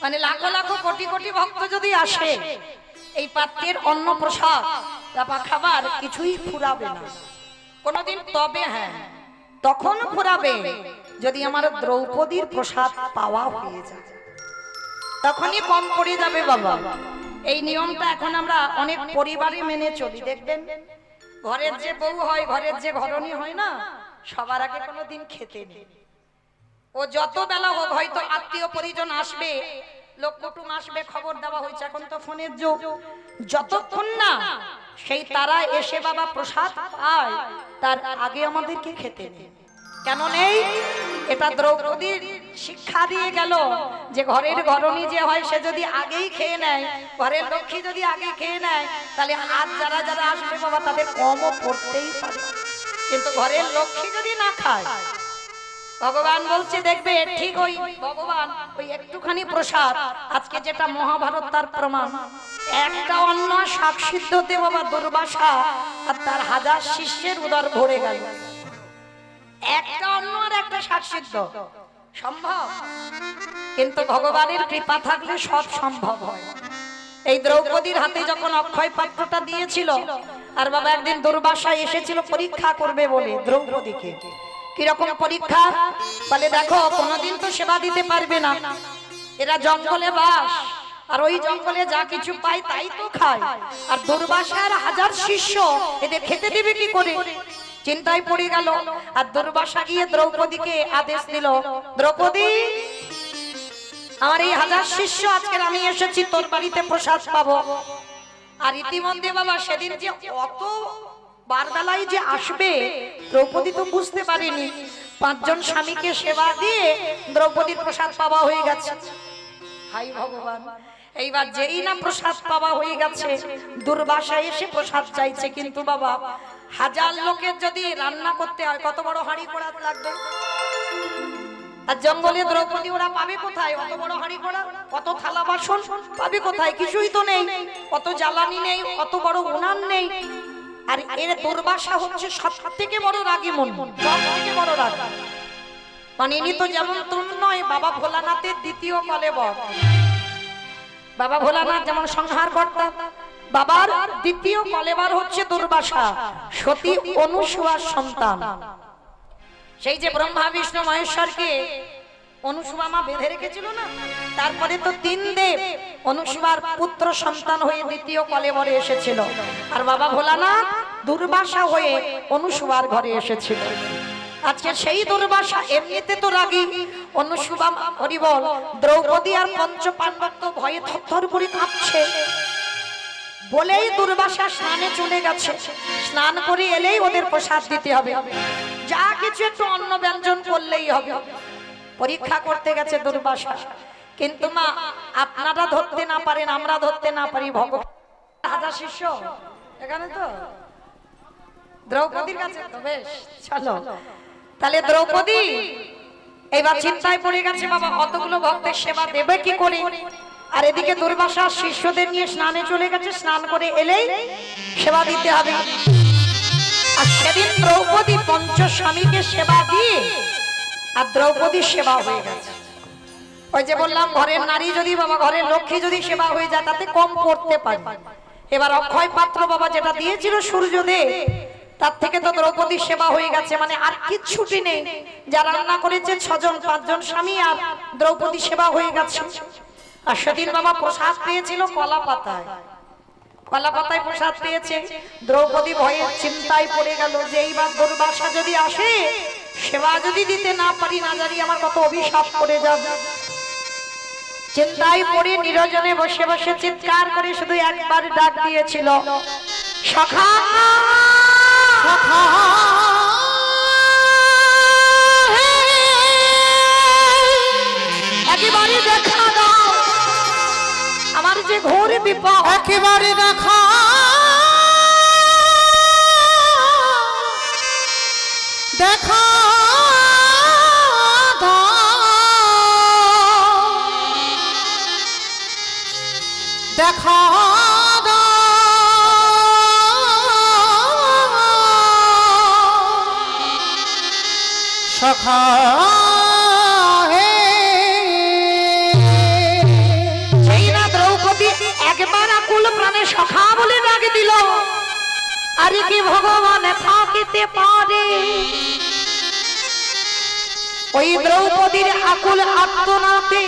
মানে লাখো লাখো কোটি কোটি ভক্ত যদি আসে, এই পাত্রের অন্ন প্রসাদ বা খাবার কিছুই ফুরাবে না কোনদিন। তবে হ্যাঁ, তখন ফুরাবে যদি আমার দ্রৌপদীর প্রসাদ পাওয়া হয়ে যায়, তখনই কম পড়ে যাবে বাবা। এই নিয়মটা এখন আমরা অনেক পরিবারে মেনে চলি। দেখবেন ঘরের যে বউ হয়, ঘরের যে ঘরণী হয় না, সবার আগে কোনোদিন খেতে নেই। ও যত বেলা হোক, হয়তো আত্মীয় পরিজন আসবে, লোক কুটুম আসবে, খবর দেওয়া হয়েছে, এখন তো ফোনের যুগ, যতক্ষণ না সেই তারা এসে বাবা প্রসাদ পায় তার আগে আমাদেরকে খেতে নেই। কেন নেই? এটা দ্রৌপদীর শিক্ষা দিয়ে গেল যে ঘরের ঘরণী যে হয় সে যদি আগেই খেয়ে নেয়, ঘরের লক্ষ্মী যদি আগে খেয়ে নেয়, তাহলে আজ যারা যারা আসবে বাবা তাদের কমও পড়তেই পারে। কিন্তু ঘরের লক্ষ্মী যদি না খায়, ভগবান বলছে দেখবে ঠিক ওই ভগবান ওই একটুখানি প্রসাদ, আজকে যেটা মহাভারত তার প্রমাণ, একটা অন্ন শাক সিদ্ধতে বাবা দুর্বাসা আর তার 1000 শিষ্যের উদর ভরে গেল। একটা অন্ন আর একটা শাক সিদ্ধ, সম্ভব? কিন্তু ভগবানের কৃপা থাকলে সব সম্ভব হয়। এই দ্রৌপদীর হাতে যখন অক্ষয় পাত্রটা দিয়েছিল, আর বাবা একদিন দুর্বাসা এসেছিল পরীক্ষা করবে বলে দ্রৌপদীকে। কিরকম পরীক্ষা? বলে দেখো কোনোদিন তো সেবা দিতে পারবে না, এরা জঙ্গলে বাস, আর ওই জঙ্গলে যা কিছু পায় তাই তো খায়, আর দুর্বাসার হাজার শিষ্য, এদের খেতে দেবে কি করে? চিন্তায় পড়ে গেল। আর দুর্বাসা গিয়ে দ্রৌপদীকে আদেশ দিল, দ্রৌপদী, আমার এই হাজার শিষ্য আজকের আমি এসেছি তোর বাড়িতে প্রসাদ পাবো। আর ইতিমধ্যে বাবা সেদিন যে অত বারবেলায় যে আসবে দ্রৌপদী তো বুঝতে পারেনি। 5 জন স্বামীকে সেবা দিয়ে দ্রৌপদীর প্রসাদ পাওয়া হয়ে গেছে। হাই ভগবান, এইবার যেই না প্রসাদ পাওয়া হয়ে গেছে, দুর্বাসা এসে প্রসাদ চাইছে। কিন্তু বাবা 1000 লোকের যদি রান্না করতে হয় কত বড় হাঁড়ি কড়া লাগবে? আর জঙ্গলে দ্রৌপদী ওরা পাবে কোথায় অত বড় হাঁড়ি কড়া? কত থালা বাসন পাবে কোথায়? কিছুই তো নেই, কত জ্বালানি নেই, কত বড় উনান নেই। আর এর দুর্বাসা হচ্ছে সব থেকে বড় রাগী মন, সব থেকে বড় রাগ। মানে ইনি তো যেমন তরুণ নয়, বাবা ভোলানাথের দ্বিতীয় কলেবর। বাবা ভোলানাথ যেমন সংহার কর্তা, বাবার দ্বিতীয় কলেবর হচ্ছে দুর্বাসা, সতী অনুসুয়ার সন্তান। সেই যে ব্রহ্মা বিষ্ণু মহেশ্বরকে অনুসুয়া মা বেঁধে রেখেছিল না, তারপরে তো 3 দেব অনুসুয়ার পুত্র সন্তান হয়ে দ্বিতীয় কলেবরে এসেছিল। আর বাবা ভোলানাথ দুর্বাসা হয়ে অনুসুয়ার ঘরে এসেছিল। আজকে সেই দুর্বাসা এমনিতে তো রাগী, অনুসুয়া হরিবল, দ্রৌপদী আর পঞ্চপাণ্ডব তো ভয়ে থরথর করে কাঁপছে। বলেই দুর্বাসা স্নানে চলে গেছে, স্নান করে এলেই ওদের প্রসাদ দিতে হবে, যা কিছু একটু অন্ন ব্যঞ্জন করলেই হবে। পরীক্ষা করতে গেছে দুর্বাসা। কিন্তু মা আপনারা ধরতে না পারেন, আমরা ধরতে না পারি, ভগবান 1000 শিষ্য এখানে তো দ্রৌপদীর কাছে তো বেশ। চলো তাহলে দ্রৌপদী এবার চিন্তায় পড়ে গেছে, বাবা অতগুলো ভক্তের সেবা দেবে কি করে? আর এদিকে দুর্বাসা শিষ্যদের নিয়ে স্নানে চলে গেছে, স্নান করে এলেই সেবা দিতে হবে। আর সেদিন দ্রৌপদী পঞ্চস্বামীকে সেবা দিয়ে আর দ্রৌপদীর সেবা হয়ে গেছে। ওই যে বললাম ঘরের নারী যদি বাবা, ঘরের লক্ষ্মী যদি সেবা হয়ে যায় তাতে কম পড়তে পারে। এবার অক্ষয় পাত্র বাবা যেটা দিয়েছিল সূর্যদেব, তার থেকে তো দ্রৌপদীর সেবা হয়ে গেছে। মানে আর কিচ্ছুটি নেই, যারা রান্না করেছে 6 জন 5 জন স্বামী, আর দ্রৌপদী সেবা হয়ে গেছে। আর সেদিন বাবা প্রসাদ পেয়েছিল কলা পাতায়, কলা পাতায় প্রসাদ পেয়েছে। দ্রৌপদী ভয়ে চিন্তায় পড়ে গেল যে এইবার দুর্বাসা যদি আসে, সেবা যদি দিতে না পারি, না জানি আমার কত অভিশাপ করে যাবে। চিন্তায় পড়ে নিরজনে বসে বসে চিৎকার করে শুধু একবার ডাক দিয়েছিল, সখা একেবারে দেখা দাও, আমার যে ঘোর বিপদ একেবারে দেখা দেখা দেখা সখা হে। সেই না দ্রৌপদী একবার আকুল প্রাণে সখা বলে ডাক দিল, আর কি ভগবান থাকিতে পারে? ওই দ্রৌপদীর আকুল আত্মনাতে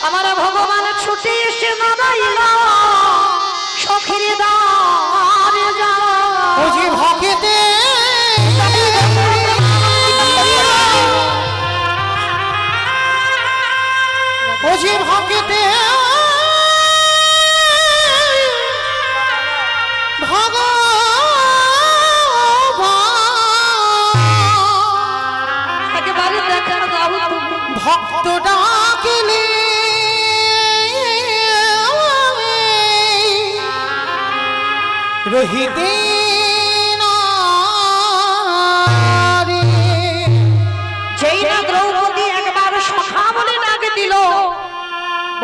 আমার ভগবান ছুটে এসে দাঁড়াইল, সখীর দ্বারে যা বুঝি ভক্তে বুঝি ভক্তে একেবারে দেখা দাও তুমি। ভক্ত ডাকিলে রহিতে যেই না দ্রৌপদী একবার সখা বলে ডাক দিল,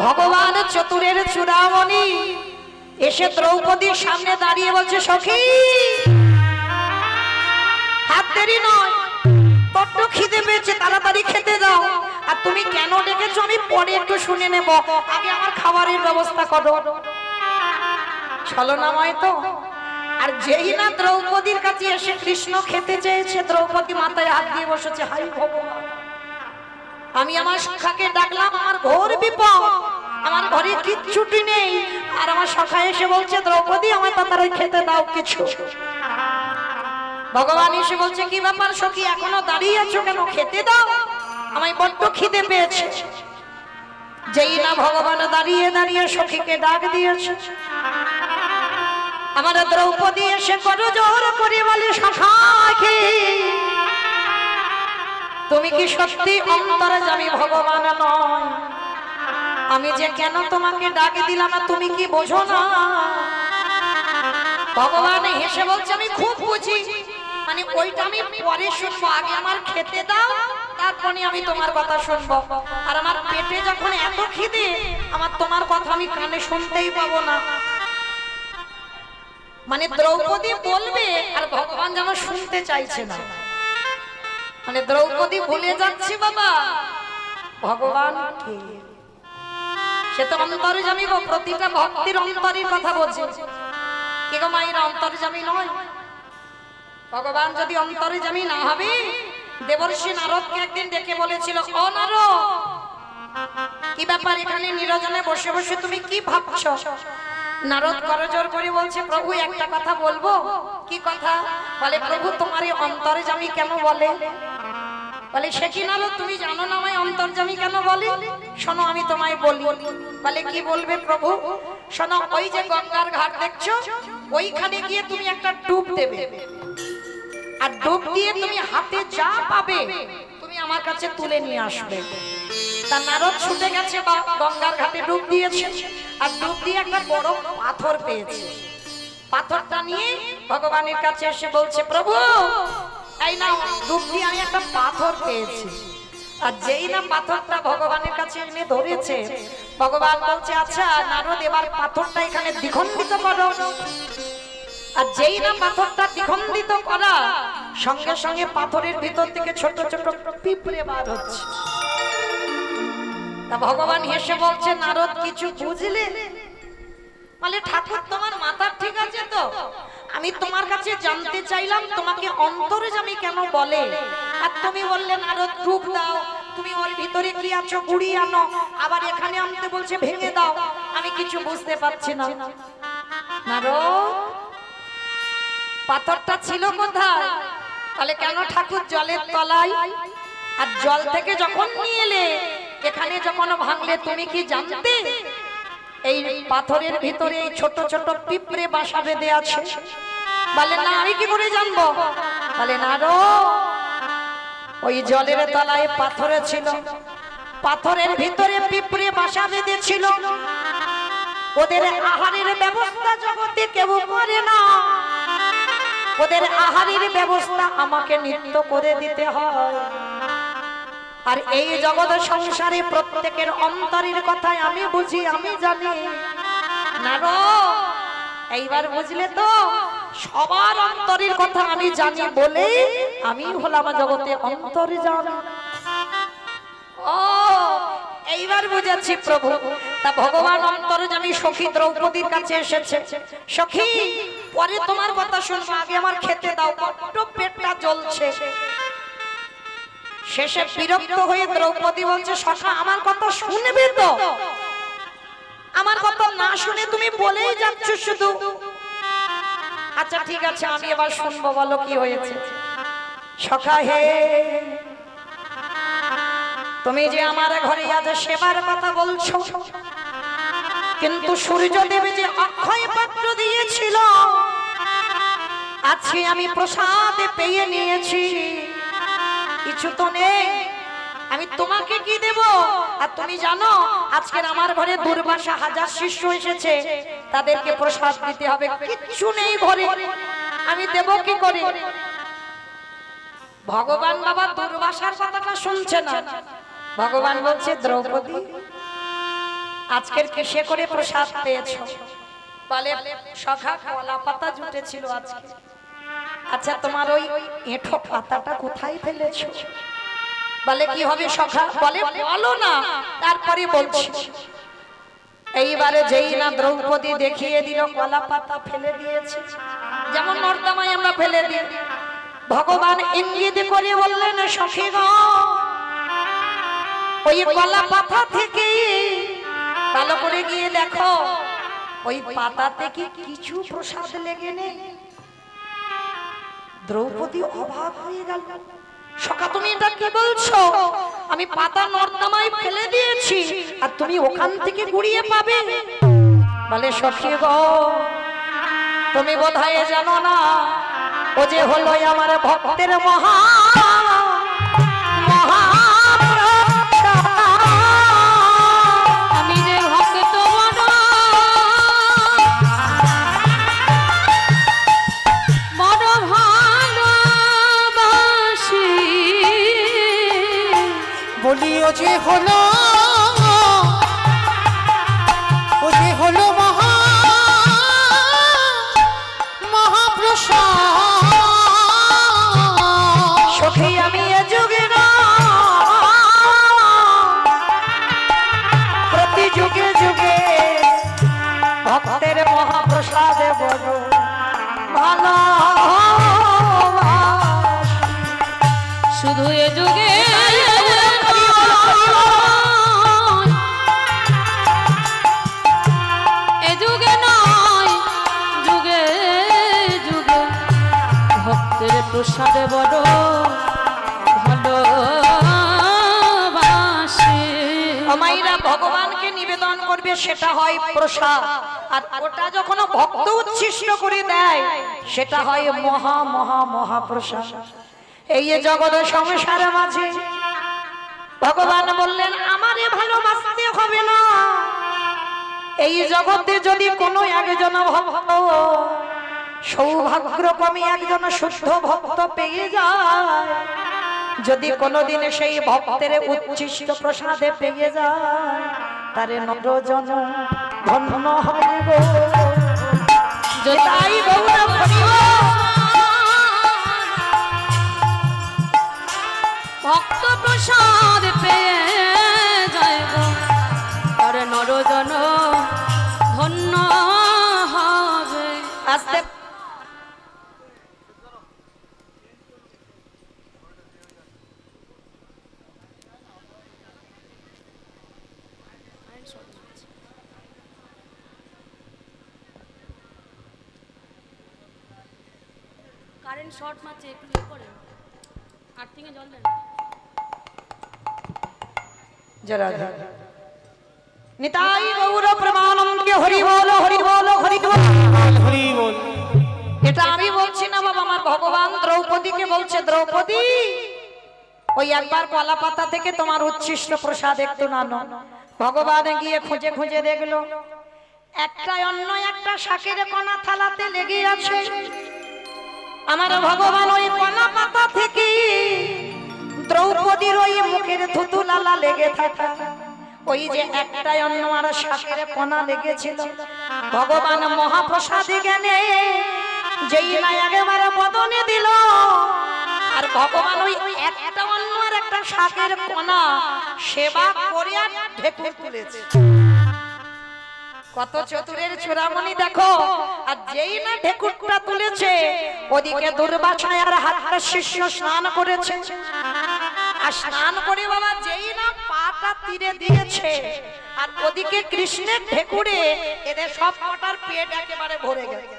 ভগবান চতুরের চূড়ামণি এসে দ্রৌপদীর সামনে দাঁড়িয়ে বলছে, সখী হাত দেরি নয়, বড্ড খিদে পেয়েছে, তাড়াতাড়ি খেতে দাও। তুমি কেন ডেকেছো আমি পরে একটু শুনে নেব, আগে আমার খাবারের ব্যবস্থা করো। ছলনাময় তো। আর যেই না দ্রৌপদীর কাছে এসে কৃষ্ণ খেতে চেয়েছে, দ্রৌপদী মাথায় হাত দিয়ে বসেছে, হাই ভগবান, আমি আমার সখাকে ডাকলাম, আমার ঘোর বিপদ, আমার ঘরে কিচ্ছুটি নেই, আর আমার সখা এসে বলছে দ্রৌপদী আমার তাড়াতাড়ি খেতে দাও কিছু। ভগবান এসে বলছে কি ব্যাপার সখী, এখনো দাঁড়িয়ে আছো কেন, খেতে দাও, আমায় বড্ড খিদে পেয়েছে। যেই না ভগবান দাঁড়িয়ে দাঁড়িয়ে সখীকে ডাক দিয়েছে, আমার দ্রৌপদী এসে করো জোর করে বলে সখাকে, তুমি কি সত্যি অন্তর্যামী ভগবান নয়? আমি যে কেন তোমাকে ডাক দিলাম না তুমি কি বোঝো না? ভগবান হেসে বলছে আমি খুব বুঝি, মানে ওইটা আমি পরে শুনবো, আগে আমার খেতে দাও তারপরে আমি তোমার কথা শুনবো। আর আমার পেটে যখন এত খিদে, আমার তোমার কথা আমি কানে শুনতেই পাবো না। মানে দ্রৌপদী বলবে আর ভগবান যেন শুনতে চাইছে না, মানে দ্রৌপদী ভুলে যাচ্ছে বাবা ভগবান কে। সে তো অন্তর্যামী, প্রতিটা ভক্তির অন্তরের কথা বলছে। কি গো মায়েরা, অন্তর্যামী নয়? ভগবান যদি অন্তর্যামী না হবে, দেবর্ষি নারদকে একদিন ডেকে বলেছিল, ও নারদ, কি ব্যাপার এখানে নিরজনে বসে বসে তুমি কি ভাবছো? নারদ করজোর করে বলছে, প্রভু একটা কথা বলবো। কি কথা? বলে প্রভু তোমারই অন্তর্যামী কেন বলে? বলে সে কি নারদ, তুমি জানো না আমায় অন্তর্যামী কেন বলে? শোনো আমি তোমায় বলি। বলে কি বলবে প্রভু? শোনো, ওই যে গঙ্গার ঘাট দেখছো, ওইখানে গিয়ে তুমি একটা ডুব দেবে, আর ডুব দিয়ে তুমি হাতে যা পাবে তুমি আমার কাছে তুলে নিয়ে আসবে। তার নারদ ছুটে গেছে, বা গঙ্গার ঘাটে ডুব দিয়েছে, আর ডুব দিয়ে একটা বড় পাথর পেয়েছে। পাথরটা নিয়ে ভগবানের কাছে এসে বলছে, প্রভু এই না ডুব দিয়ে আমি একটা পাথর পেয়েছি। আর যেই না পাথরটা ভগবানের কাছে এনে ধরেছে, ভগবান বলছে আচ্ছা নারদ এবার পাথরটা এখানে দ্বিখণ্ডিত করো। আর যেই না পাথরটা দ্বিখণ্ডিত করা, সঙ্গে সঙ্গে পাথরের ভিতর থেকে ছোট ছোট পিঁপড়ে বার হচ্ছে। তা ভগবান হেসে বলছে, নারদ কিছু বুঝলে? বলে ঠাকুর তোমার মাথা ঠিক আছে তো? আমি তোমার কাছে জানতে চাইলাম তোমাকে অন্তর্যামী কেন বলে, আর তুমি বললে নারদ ডুব দাও, তুমি ওর ভিতরে কি আছো গুড়ি আনো, আবার এখানে আনতে বলছে ভেঙে দাও, আমি কিছু বুঝতে পারছি না। নারদ পাথরটা ছিল কোথায়? তাহলে কেন ঠাকুর জলের তলায়? আর জল থেকে যখন নিয়ে এলে এখানে যখন ভাঙলে তুমি কি জানতে এই পাথরের ভিতরে এই ছোট ছোট পিঁপড়ে বাসা বেঁধে আছে? বলে না, আমি কি করে জানবো? বলে না রো, ওই জলের তলায় পাথরে ছিল, পাথরের ভিতরে পিঁপড়ে বাসা বেঁধে ছিল। ওদের আহারের ব্যবস্থা জগতে কেউ করে না, ওদের আহারের ব্যবস্থা আমাকে নিত্য করে দিতে হয়। আর এই জগৎ সংসারে প্রত্যেকের অন্তরের কথাই আমি বুঝি, আমি জানি না গো। এইবার বুঝলে তো? সবার অন্তরের কথা আমি জানি বলে আমি হলাম জগতে অন্তর্যামী। ও এইবার বুঝাচ্ছি প্রভু। তা ভগবান অন্তর্যামী সখী দ্রৌপদীর কাছে এসেছে, সখী পরে তোমার কথা শুনবো, আগে আমার খেতে দাও, বড্ড পেটটা জ্বলছে। শেষে বিরক্ত হয়ে দ্রৌপদী বলছে, সখা আমার কথা শুনবে তো? আমার কথা না শুনে তুমি বলেই যাচ্ছ শুধু। আচ্ছা ঠিক আছে আমি এবার শুনবো, বলো কি হয়েছে। সখা হে, তুমি যে আমার ঘরে আজ সেবার কথা বলছো, কিন্তু সূর্যদেব যে অক্ষয় পাত্র দিয়েছিল আজকে আমি প্রসাদে পেয়ে নিয়েছি, কিছু তো নেই, আমি তোমাকে কি দেব? আর তুমি জানো আজকের আমার ঘরে দুর্বাসা 1000 শিষ্য এসেছে, তাদেরকে প্রসাদ দিতে হবে, কিচ্ছু নেই ঘরে, আমি দেব কি করে? ভগবান বাবা দুর্বাসার কথাটা শুনছে না। ভগবান বলছে, দ্রৌপদী আজকের কিসে করে প্রসাদ পেয়েছো? বলে সখা কলা পাতা জুটেছিল আজকে। আচ্ছা তোমার ওই এঁঠো পাতাটা কোথায় ফেলেছো? বলে কি হবে সখা? বলে বলো না, তারপরে বলছি। এইবারে যেই না দ্রৌপদী দেখিয়ে দিল কলা পাতা ফেলে দিয়েছে, যেমন নর্দমায় আমরা ফেলে দিই, ভগবান ইঙ্গিত করে বললেন সখী গো, ওই কলা পাতা থেকে ভালো করে গিয়ে দেখো ওই পাতাতে কি কিছু প্রসাদ লেগে নেই। দ্রৌপদী অবাক হয়ে গেল, সখা তুমি এটা কি বলছো? আমি পাতা নর্দমায় ফেলে দিয়েছি আর তুমি ওখান থেকে কুড়িয়ে পাবে? বলে সখী গো, তুমি বোধহয় জানো না, ও যে হলো আমার ভক্তের মহা মহা আমি যে ভক্ত বড় ভালোবাসি, বলি ও যে হলো মহা মহাপ্রসাদ। সখী আমি এ যুগে না, প্রতি যুগে যুগে ভক্তের মহাপ্রসাদে বড় ভালোবাসি। শুধু এ যুগে এ যুগে নয়, যুগে যুগে ভক্তের প্রসাদে বড় ভালোবাসি। মায়েরা ভগবানকে নিবেদন করবে সেটা হয় প্রসাদ, আর ওটা যখন ভক্ত উচ্ছিষ্ট করে দেয় সেটা হয় মহা মহা মহাপ্রসাদ। এই যে জগৎ সংসারের মাঝে ভগবান বললেন আমারে ভালোবাসতে হবে না, এই জগতে যদি কোনো একজন ভক্ত সৌভাগ্যক্রমে একজন শুদ্ধ ভক্ত পেয়ে যায়, যদি কোনোদিন সেই ভক্তের উচ্ছিষ্ট প্রসাদে পেয়ে যায়, তারে নরজন ধন্য হবে গো। তাই গৌর হরিব ভক্ত প্রসাদ পেয়ে যায় গো, আর নরজন ধন্য হবে। আস্তে কারেন্ট শর্ট মারছে, একটু ইয়ে করেন, আর্থিংয়ে জল দেন। জরা নিতাই গৌর প্রমানন্দে হরি বল হরি বল হরি বল হরি বল। এটা আমি বলছি না বাবা, আমার ভগবান দ্রৌপদীকে বলছে, দ্রৌপদী ওই একবার কলা পাতা থেকে তোমার উচ্ছিষ্ট প্রসাদ একটু নানো। ভগবান গিয়ে খুঁজে খুঁজে দেখলো একটা অন্য একটা শাকের কণা থালাতে লেগে আছে। আমার ভগবান ওই কলা পাতা থেকে দ্রৌপদীর ওই মুখের থুতু লালা লেগে থাকা, ওই যে একটা অন্য আর শাকের কণা লেগেছিল, ভগবান মহাপ্রসাদে জ্ঞানে যেই না একেবারে বদনে দিল, আর ভগবান ওই একটা অন্য আর একটা শাকের কণা সেবা করে আর ঢেকুর তুলেছে। কত চতুরের চূড়ামণি দেখো, আর যেই না ঢেকুরটা তুলেছে, ওদিকে দুর্বাসায় আর হাতটা শিষ্য স্নান করেছে, আর স্নান করে বাবা যেই না পাটা তীরে দিয়েছে, আর ওদিকে কৃষ্ণের ঢেকুরে এদের সব কটার পেট একেবারে ভরে গেছে।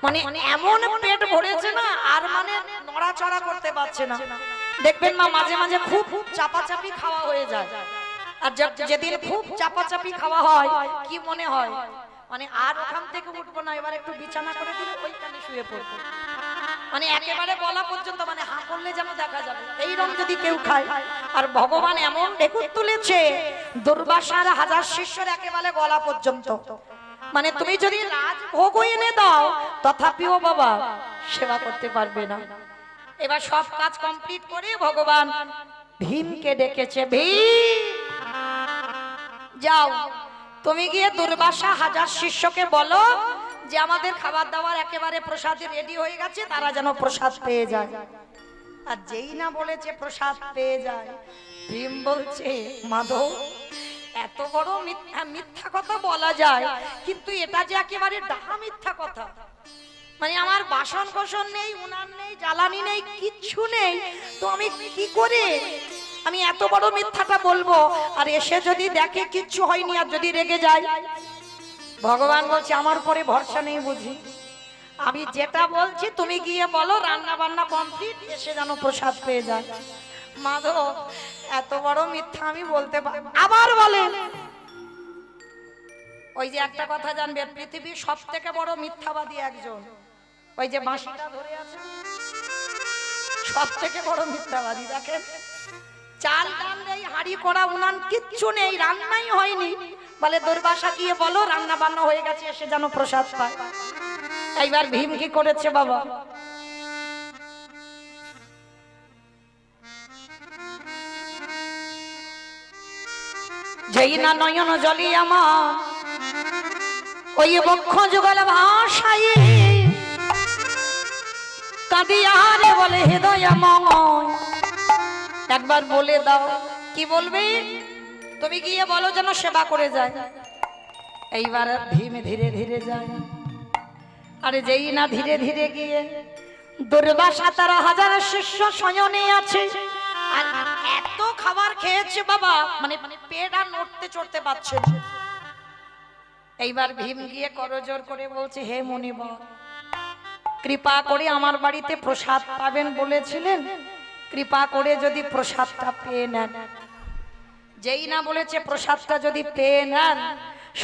মানে এমন পেট ভরেছে না, আর মানে নড়াচড়া করতে পারছে না। দেখবেন মা মাঝে মাঝে খুব চাপাচাপি খাওয়া হয়ে যায়, আর যেদিন খুব চাপাচাপি খাওয়া হয় কি মনে হয়, মানে আর ওখান থেকে উঠবো না, এবার একটু বিছানা করে দিলে ওইখানে শুয়ে পড়বো, মানে একেবারে গলা পর্যন্ত, মানে হা করলে যেন দেখা যাবে এইরকম যদি কেউ খায়। আর ভগবান এমন ঢেকুর তুলেছে দুর্বাসার হাজার শিষ্যের একেবারে গলা পর্যন্ত, মানে তুমি যদি রাজভোগ এনে দাও তথাপিও বাবা সেবা করতে পারবে না। এবার সব কাজ কমপ্লিট করে ভগবান ভীমকে ডেকেছে, ভীম যাও তুমি গিয়ে দুর্বাসা হাজার শিষ্যকে বলো যে আমাদের খাবার দাবার একেবারে প্রসাদে রেডি হয়ে গেছে, তারা যেন প্রসাদ পেয়ে যায়। আর যেই না বলেছে প্রসাদ পেয়ে যায়, ভীম বলছে মাধব এত বড় মিথ্যা মিথ্যা কথা বলা যায়, কিন্তু এটা যে একেবারে ডাহা মিথ্যা কথা। মানে আমার বাসন কোসন নেই, উনান নেই, জ্বালানি নেই, কিচ্ছু নেই, তো আমি কি করে আমি এত বড় মিথ্যাটা বলবো? আর এসে যদি দেখে কিচ্ছু হয়নি আর যদি রেগে যায়, ভগবান বলছে আমার উপরে ভরসা নেই বুঝি, আমি যেটা বলছি তুমি গিয়ে বলো রান্না বান্না কমপ্লিট, এসে যেন প্রসাদ পেয়ে যায়। মাধব এত বড় মিথ্যা আমি বলতে পারি? আবার বলে ওই যে একটা কথা জানবেন, পৃথিবীর সব থেকে বড় মিথ্যাবাদী একজন, ওই যে বাঁশিটা ধরে আছে, সব থেকে বড় মিথ্যাবাদী। দেখেন চাল ডাল নেই, হাঁড়ি করা উনান কিচ্ছু নেই, রান্নাই হয়নি, বলে দুর্বাসা গিয়ে বলো রান্না বান্না হয়ে গেছে, এসে যেন প্রসাদ পায়। এইবার ভীম কি করেছে বাবা, যেই না নয়ন জলি আমার ওই বক্ষ যুগল ভাষায় কাঁদিয়ারে বলে হৃদয়ময়। একবার বলে দাও কি বলবে, তুমি গিয়ে বলো যেন সেবা করে যায়। এইবার ভীম ধীরে ধীরে যায়, আরে যেই না ধীরে ধীরে গিয়ে দুর্বাসা 17,000 শিষ্য শয়নে আছে, আর এত খাবার খেয়েছে বাবা, মানে পেট আর নড়তে চড়তে পারছে না। এইবার ভীম গিয়ে করজোর করে বলছে হে মুনিবর, কৃপা করে আমার বাড়িতে প্রসাদ পাবেন বলেছিলেন, কৃপা করে যদি প্রসাদটা পেয়ে নেন। যেই না বলেছে প্রসাদটা যদি পেয়ে নেন,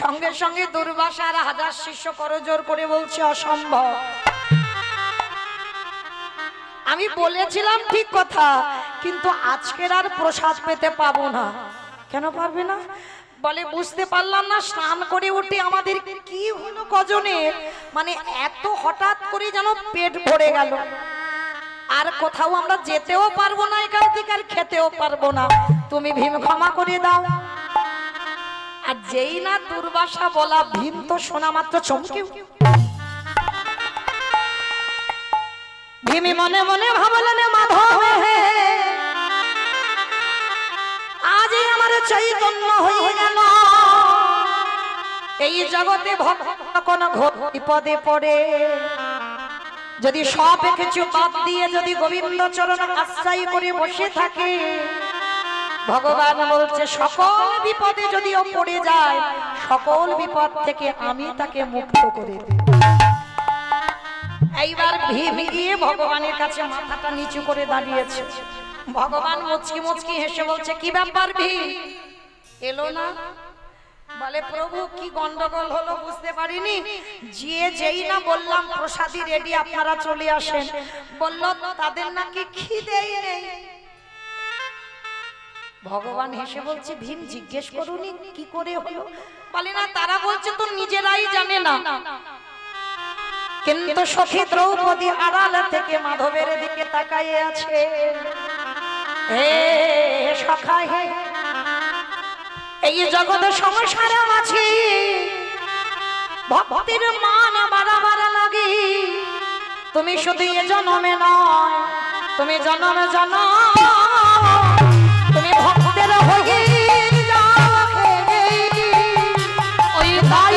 সঙ্গে সঙ্গে দুর্বাসার 1000 শিষ্য করজোর করে বলছে অসম্ভব। আমি বলেছিলাম ঠিক কথা, কিন্তু আজকের আর প্রসাদ পেতে পাবো না। কেন পারবে না? বলে বুঝতে পারলাম না, স্নান করে উঠে আমাদের কি হলো কজনের, মানে এত হঠাৎ করে যেন পেট ভরে গেল, আর কোথাও আমরা যেতেও পারবো না, এখান থেকে আর খেতেও পারবো না, তুমি ভীম ক্ষমা করে দাও। আর যেই না দুর্বাসা বলা, ভীম তো শোনা মাত্র চমকে ভীমি মনে মনে ভাবলেন মাধব আজ আমার চৈতন্য হয়ে গেল, এই জগতে ভক্ত কোন ঘোর বিপদে পড়ে যদি সব কিছু বাদ দিয়ে যদি গোবিন্দ চরণ আশ্রয় করে বসে থাকে, ভগবান বলছে সকল বিপদে যদিও পড়ে যায়, সকল বিপদ থেকে আমি তাকে মুক্ত করে দেব। এইবার ভীম গিয়ে ভগবানের কাছে মাথাটা নিচু করে দাঁড়িয়েছে। ভগবান মুচকি মুচকি হেসে বলছে কি ব্যাপার ভীম, এলো না? বলে প্রভু কি গন্ডগোল হলো বুঝতে পারিনি, যেই না বললাম প্রসাদী রেডি আপনারা চলে আসেন, বলল তাদের নাকি খিদেই নেই। ভগবান হেসে বলছে ভীম জিজ্ঞেস করুনি কি করে হলো? বলে না তারা বলছে তো নিজেরাই জানে না, কিন্তু সখী দ্রৌপদী আড়াল থেকে মাধবের দিকে তাকায় আছে। হে সখা হে, এই জগতে সংসার আছে ভক্তির মান বাড়াবার লাগি, তুমি শুধু এ জন্মে নয়, তুমি জন্ম জন্ম তুমি ভক্তের হয়ে যাও হে। ওই তাই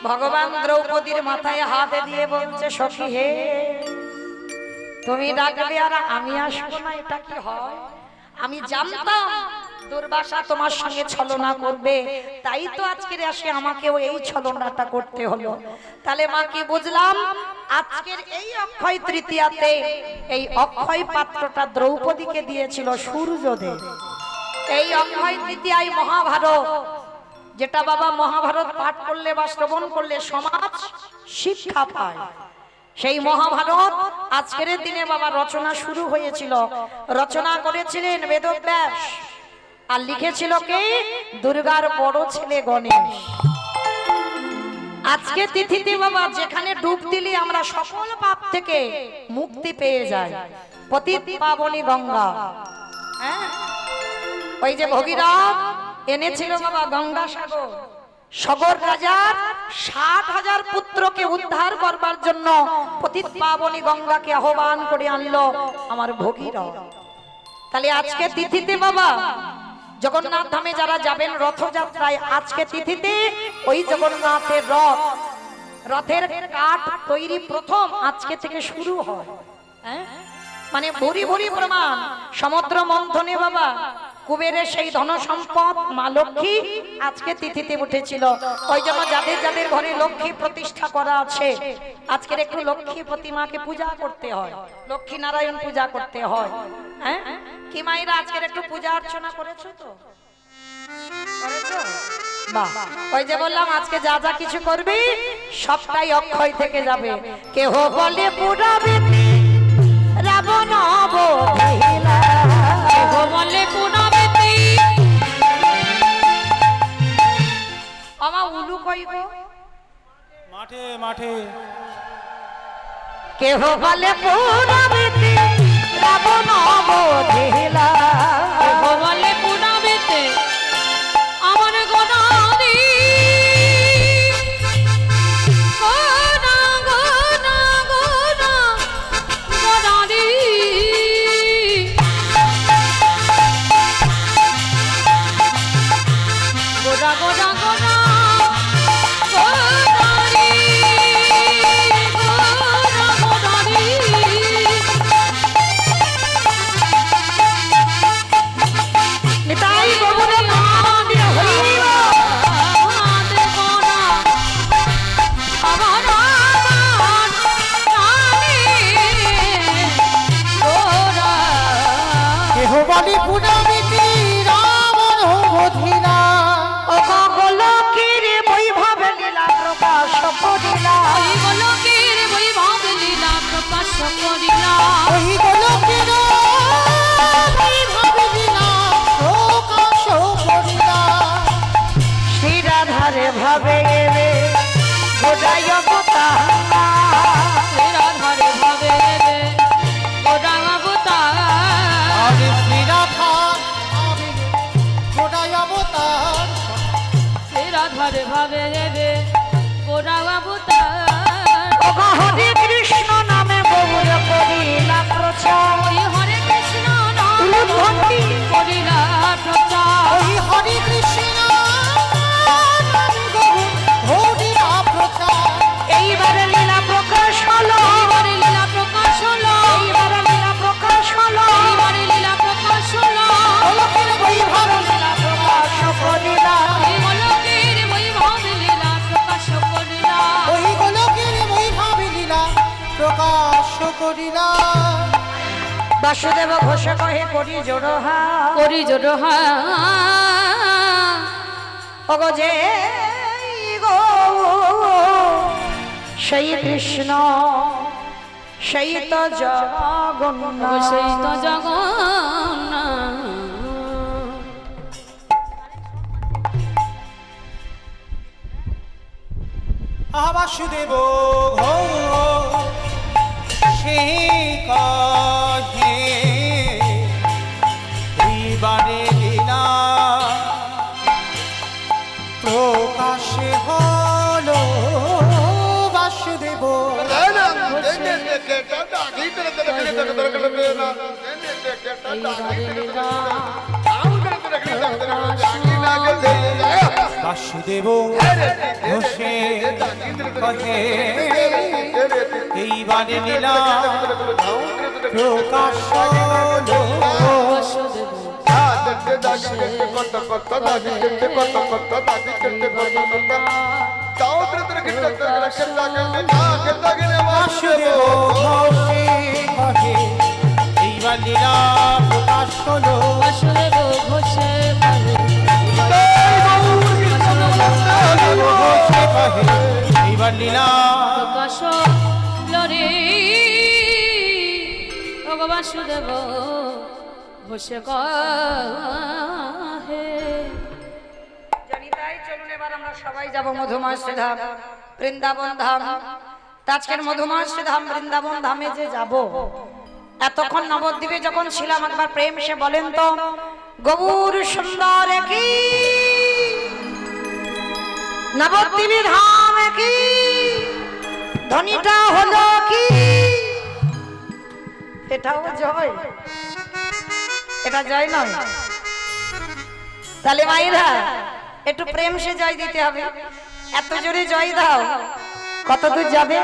ভগবান দ্রৌপদীর মাথায় হাত দিয়ে বলছে সখী হে, তুমি ডাকবে আর আমি আসবো না, এটা কি হয়? আমি জানতাম দুর্বাসা তোমার সঙ্গে ছলনা করবে, তাই তো আজকের আসে আমাকেও এই ছলনাটা করতে হলো। তাহলে মা কি বুঝলাম, আজকের এই অক্ষয় তৃতীয়াতে এই অক্ষয় পাত্রটা দ্রৌপদীকে দিয়েছিল সূর্যদেব। এই অক্ষয় তৃতীয়ায় মহাভারত, যেটা বাবা মহাভারত পাঠ করলে বা শ্রবণ করলে সমাজ শিক্ষা পায়, সেই মহাভারত আজকের দিনে বাবা রচনা শুরু হয়েছিল। রচনা করেছিলেন বেদব্যাস, আর লিখেছিল কে? দুর্গার বড় ছেলে গণেশ। আজকে তিথিতে বাবা যেখানে ডুব দিলে আমরা সকল পাপ থেকে মুক্তি পেয়ে যাই, পতিত পাবনী গঙ্গা। হ্যাঁ, ওই যে ভগীরথ এনেছিল বাবা গঙ্গা সাগর, সগর রাজার ৭,০০০ পুত্রকে উদ্ধার করবার জন্য পতিত পাবনী গঙ্গাকে আহ্বান করে আনলো আমার ভগীরথ। তাহলে আজকে তিথিতে বাবা জগন্নাথ ধামে যারা যাবেন রথযাত্রায়, আজকে তিথিতে ওই জগন্নাথের রথের কাঠ তৈরি প্রথম আজকে থেকে শুরু হয়। হ্যাঁ, মানে ভরি ভরি প্রমাণ সমুদ্র মন্থনে বাবা কুবেরের সেই ধন সম্পদ মা লক্ষ্মী আজকে তিথিতে উঠেছিল। ওই জন্য যাদের যাদের ঘরে লক্ষ্মী প্রতিষ্ঠা করা আছে আজকের একটু লক্ষ্মী প্রতিমাকে পূজা করতে হয়, লক্ষ্মী নারায়ণ পূজা করতে হয়। হ্যাঁ, কি মায়েরা আজকের একটু পূজা অর্চনা করেছো তো? করেছো? বাহ, ওই যে বললাম আজকে যা যা কিছু করবি সবটাই অক্ষয় থেকে যাবে। কেহ বলে পুরাবে রাবণ বধিলা, কেহ বলে পুনবেতি আমা উলু কই গো মাঠে মাঠে কেহ বলে পুরাবে রাবণ বধিলা, কেহ বলে পুনবেতে আমার গোনাদি গোনা গোনা গোনা গোনাদি গোনা গোনা গোনা গোনাদি গোনা গোনাদি নিতাই গৌরে নাম হরি কেহ বলি পুনমিতি রাবণ বধিলা, গোলকের বৈভব লীলা প্রকাশ করিলা, ওই গোলকের বৈভব লীলা প্রকাশ করিলা। শ্রীরাধারে ভাবে এবে গোদায় গোতাহা, আরে শ্রীরাধা আবে গোটাই অবতার, রাধারে ভাবে রে গোরা অবতার ওগো হরে কৃষ্ণ নামে গৌর করিলা প্রচার, ওই হরে কৃষ্ণ নাম উলুধ্বনি করিলা প্রচার ওই হরে কৃষ্ণ নাম গৌর হরিলা প্রচার। এইবারে লীলা প্রকাশ হলো, এইবারে লীলা প্রকাশ হলো এইবারে লীলা প্রকাশ হলো, এইবারে লীলা প্রকাশ হলো গোলকের বৈভব লীলা প্রকাশ করিলা, এই গোলকের বৈভব লীলা প্রকাশ করিলা ওই গোলকের বৈভব লীলা প্রকাশ করিলা। বাসুদেব ঘোষ কহে করি জোড়হা, করি জোড়হা ওগো যে গো সেই কৃষ্ণ সেই তো জগন্নাথ, সেই তো জগন্নাথ বাসুদেব ঘোষ সে কহে এইবারে লীলা প্রকাশে হলো বাসুদেব বাসুদেব ঘোষে কহে এইবারে লীলা প্রকাশ হলো বাসুদেব ঘোষে কহে এইবার লীলা প্রকাশ হলো বাসুদেব ঘোষে ঘোষে কহে এইবার লীলা প্রকাশ লরে বাসুদেব ঘোষে কহে জানি তাই চলুন এবার আমরা সবাই যাব মধুময় শ্রীধাম। বৃন্দাবন ধাম। তা আজকের মধুমাস ধাম বৃন্দাবন ধামে যে যাব, এতক্ষণ নবদ্বীপে যখন ছিলাম একবার প্রেম সে বলেন তো, গৌর সুন্দর কি, নবদ্বীপে ধাম কি, ধ্বনিটা হলো কি, এটাও জয়, এটা জয় নয়। তাহলে মাইরা একটু প্রেম সে জয় দিতে হবে। এত জোরে জয় দাও, কত দূর যাবে?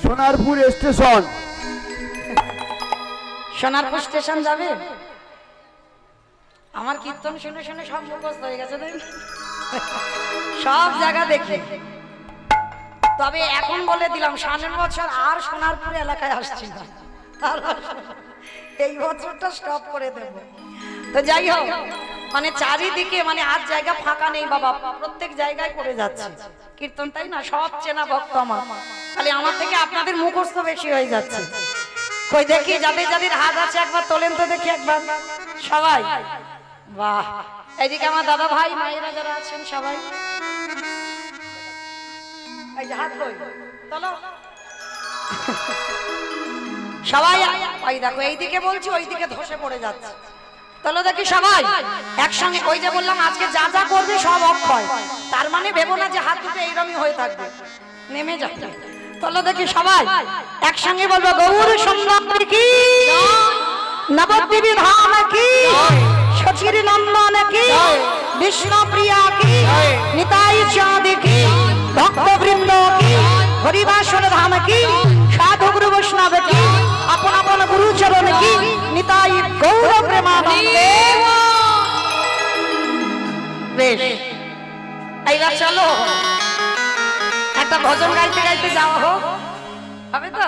সোনারপুর স্টেশন। সোনারপুর স্টেশন যাবে? আমার কীর্তন শুনে শুনে সব মুখস্থ হয়ে গেছে, তাই না? সব জায়গা দেখি। তবে এখন বলে দিলাম, সামনের বছর আর সোনারপুর এলাকায় আসছি না, এই বছরটা স্টপ করে দেব। তো যাই হোক, মানে চারিদিকে মানে আর জায়গা ফাঁকা নেই বাবা, প্রত্যেক জায়গায় করে যাচ্ছে কীর্তন, তাই না? সব চেনা ভক্ত আমার, খালি আমার থেকে আপনাদের মুখস্থ বেশি হয়ে যাচ্ছে। কই দেখি যাদের যাদের হাত আছে একবার তোলেন তো দেখি একবার সবাই। বাহ, এইদিকে আমার দাদা ভাই মায়েরা যারা আছেন সবাই, এই যে হাত কই তোলো সবাই। ওই দেখো এইদিকে বলছি, ওইদিকে ধসে পড়ে যাচ্ছে। তাহলে দেখি সবাই একসঙ্গে। ওই যে বললাম আজকে যা যা করবে সব অক্ষয়, তার মানে ভেবো না যে হাত দুটো এইরকমই হয়ে থাকবে, নেমে যাবে। তাহলে দেখি সবাই একসঙ্গে বলবো, গৌর সুন্দর কি, নবদ্বীপে ধাম কি, সচির নন্দন কি, বিষ্ণু প্রিয়া কি, নিতাই চাঁদ কি, ভক্তবৃন্দ কি, হরিবাসর ধাম কি, সাধু গুরু বৈষ্ণব কি, আপন আপন গুরুচরণ কি, নিতাই গৌর প্রেমানন্দে। বেশ, এইবার চলো একটা ভজন গাইতে গাইতে যাওয়া হোক, হবে তো?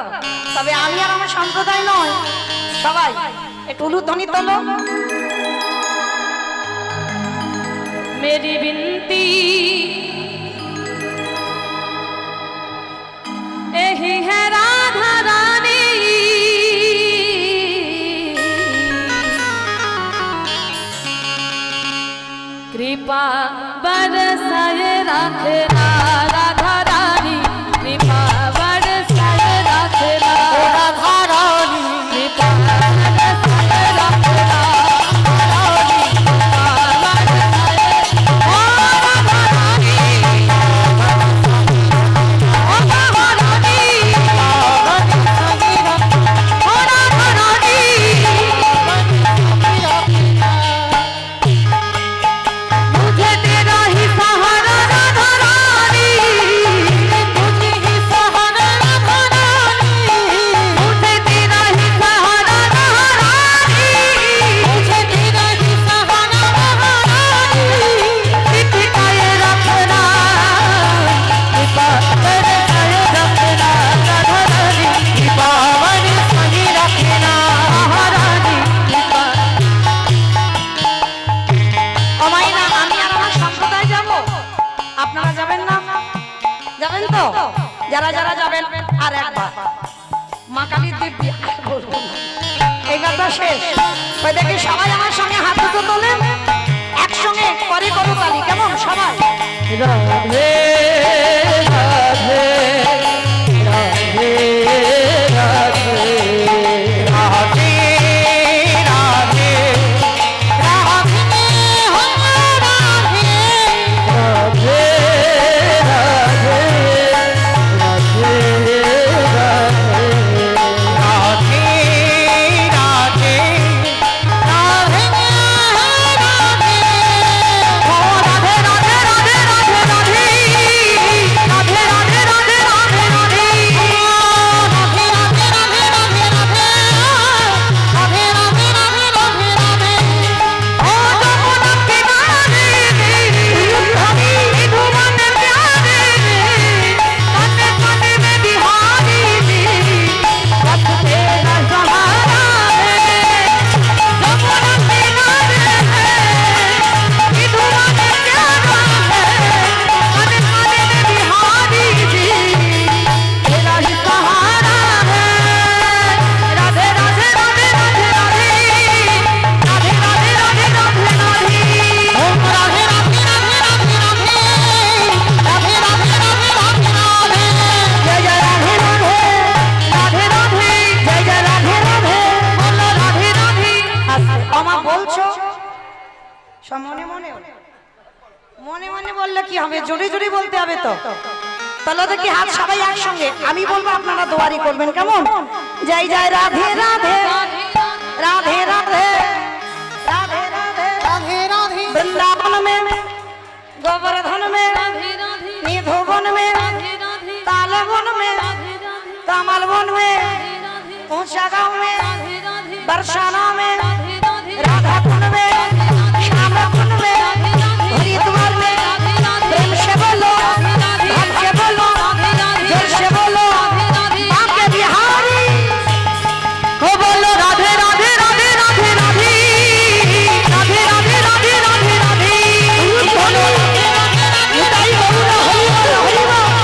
তবে আমি আর আমার সম্প্রদায় নয়, সবাই একটু উলুধ্বনি তোলো। मेरी विनती यही है राधा रानी, कृपा बरसाए रखना राधा रानी, कृपा बरसाए रखना राधा रानी, कृपा बरसाए रखना যারা যারা যাবেন আর একবার মা কালীর দিব্যি বলবো না, এই গানটা শেষ। ওই দেখি সবাই আমার সঙ্গে হাত দুটো তোলেন, একসঙ্গে করে করো তালি, কেমন সবাই? রাধে রাধে রাধে রাধে রাধে বলছো সব মনে মনে মনে মনে বললে কি হবে, জোরে জোরে বলতে হবে তো। তাহলে দেখি হাত সবাই একসঙ্গে, আমি বলবো আপনারা দোয়ারি করবেন, কেমন? জয় জয় রাধে রাধে রাধে রাধে রাধে রাধে राधे राधे वृंदावन में गोवर्धन में राधे राधे निधोवन में राधे राधे तालवन में राधे राधे कमलवन में राधे राधे ऊंचा गांव में राधे राधे बरसाना में राधे राधे राधा कुंड में श्यामा कुंड में हरिद्वार में प्रेम से बोलो धन से बोलो जोर से बोलो आपके बिहारी को बोलो राधे राधे राधे राधे राधे राधे राधे राधे राधे राधे बोलो निताई गौरा हरि बोल हरि बोल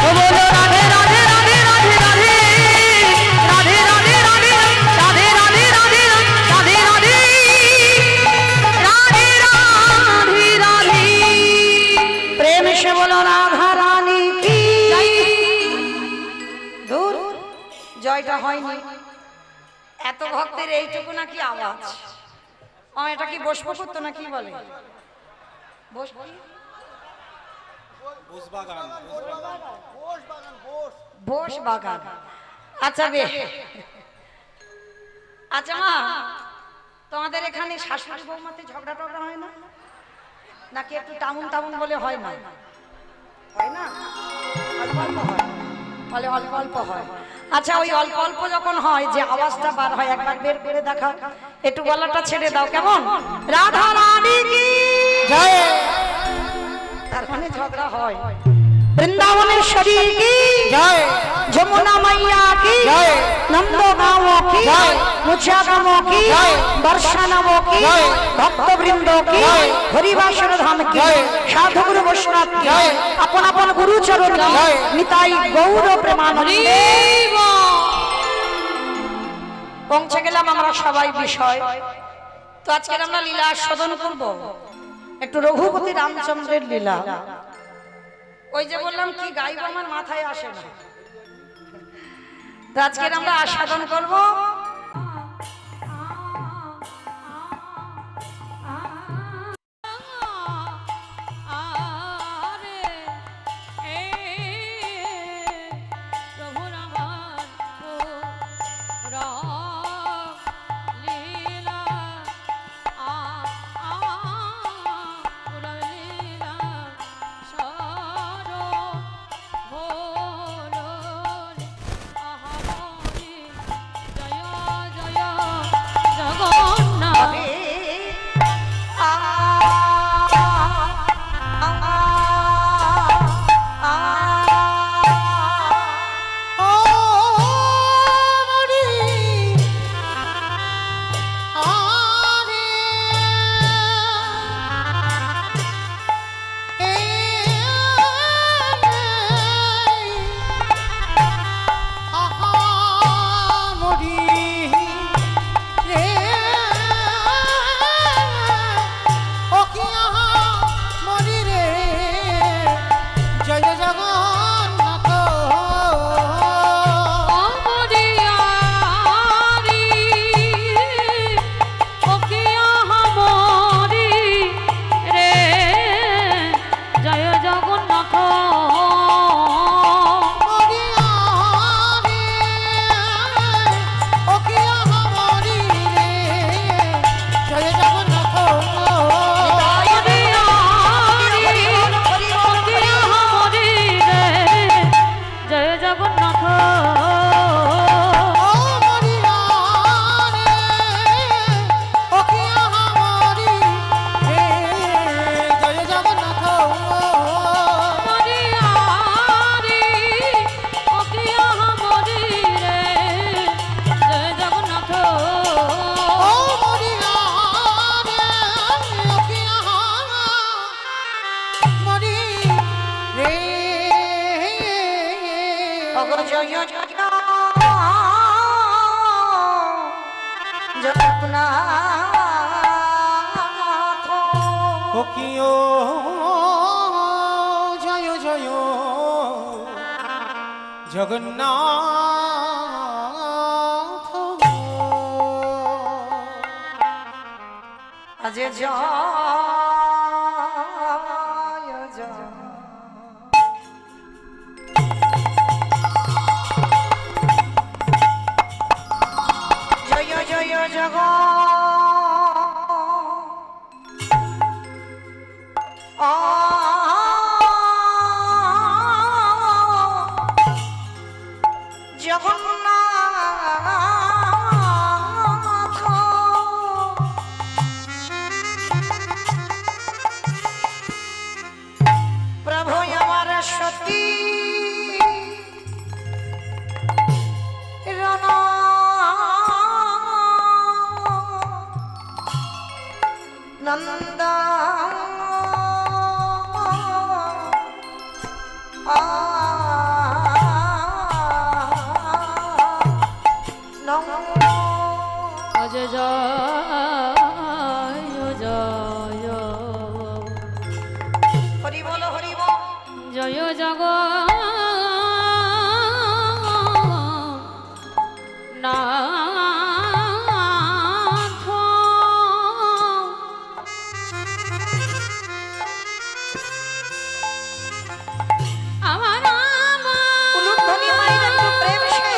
को बोलो राधे राधे राधे राधे राधे राधे राधे राधे राधे राधे राधे राधे राधे राधे राधे प्रेम से बोलो राधा रानी की दूर জয়টা হয়নি, এত ভক্তের এইটুকু নাকি আওয়াজ। এটা কি বসবো করতো না কি বলে বসবো বোস বাগান। আচ্ছা বে, আচ্ছা মা, তোমাদের এখানে শাশুড়ি বৌমাতে ঝগড়া টগড়া হয় না নাকি একটু টামুন টামুন বলে হয় না? হয় না, অল্প অল্প হয়, বলে অল্প অল্প হয়। আচ্ছা ওই অল্প অল্প যখন হয় যে আওয়াজটা বার হয় একবার বের করে দেখাও, একটু গলাটা ছেড়ে দাও, কেমন? রাধা রানী কি জয়। তার মানে ঝগড়া হয়। বৃন্দাবনেশ্বরী কি জয়, যমুনা মাইয়া কি জয়, নন্দগাঁও কি জয়, মুছিয়াগাঁও কি জয়, বর্ষানাও কি জয়, ভক্তবৃন্দ কি জয়, হরিবাসর ধাম কি জয়, সাধু গুরু বৈষ্ণব কি জয়, আপন আপন গুরু চরণ কি জয়, নিতাই গৌর প্রেমানন্দে। পৌঁছে গেলাম আমরা সবাই বিষয়। তো আজকে আমরা লীলা আস্বাদন করব, একটু রঘুপতি রামচন্দ্রের লীলা। ওই যে বললাম কি গাইব আমার মাথায় আসে না, তো আজকে আমরা আস্বাদন করব। জগন্নাথ আজে জয় জয় জয় জয় জগ জগন্নাথ প্রভু আমার সতী রণ নন্দা অজ জয় জয় হরি বল হরি বল জয় জগ নাথ আমার উলুধ্বনি মায়ের একটু প্রেম সে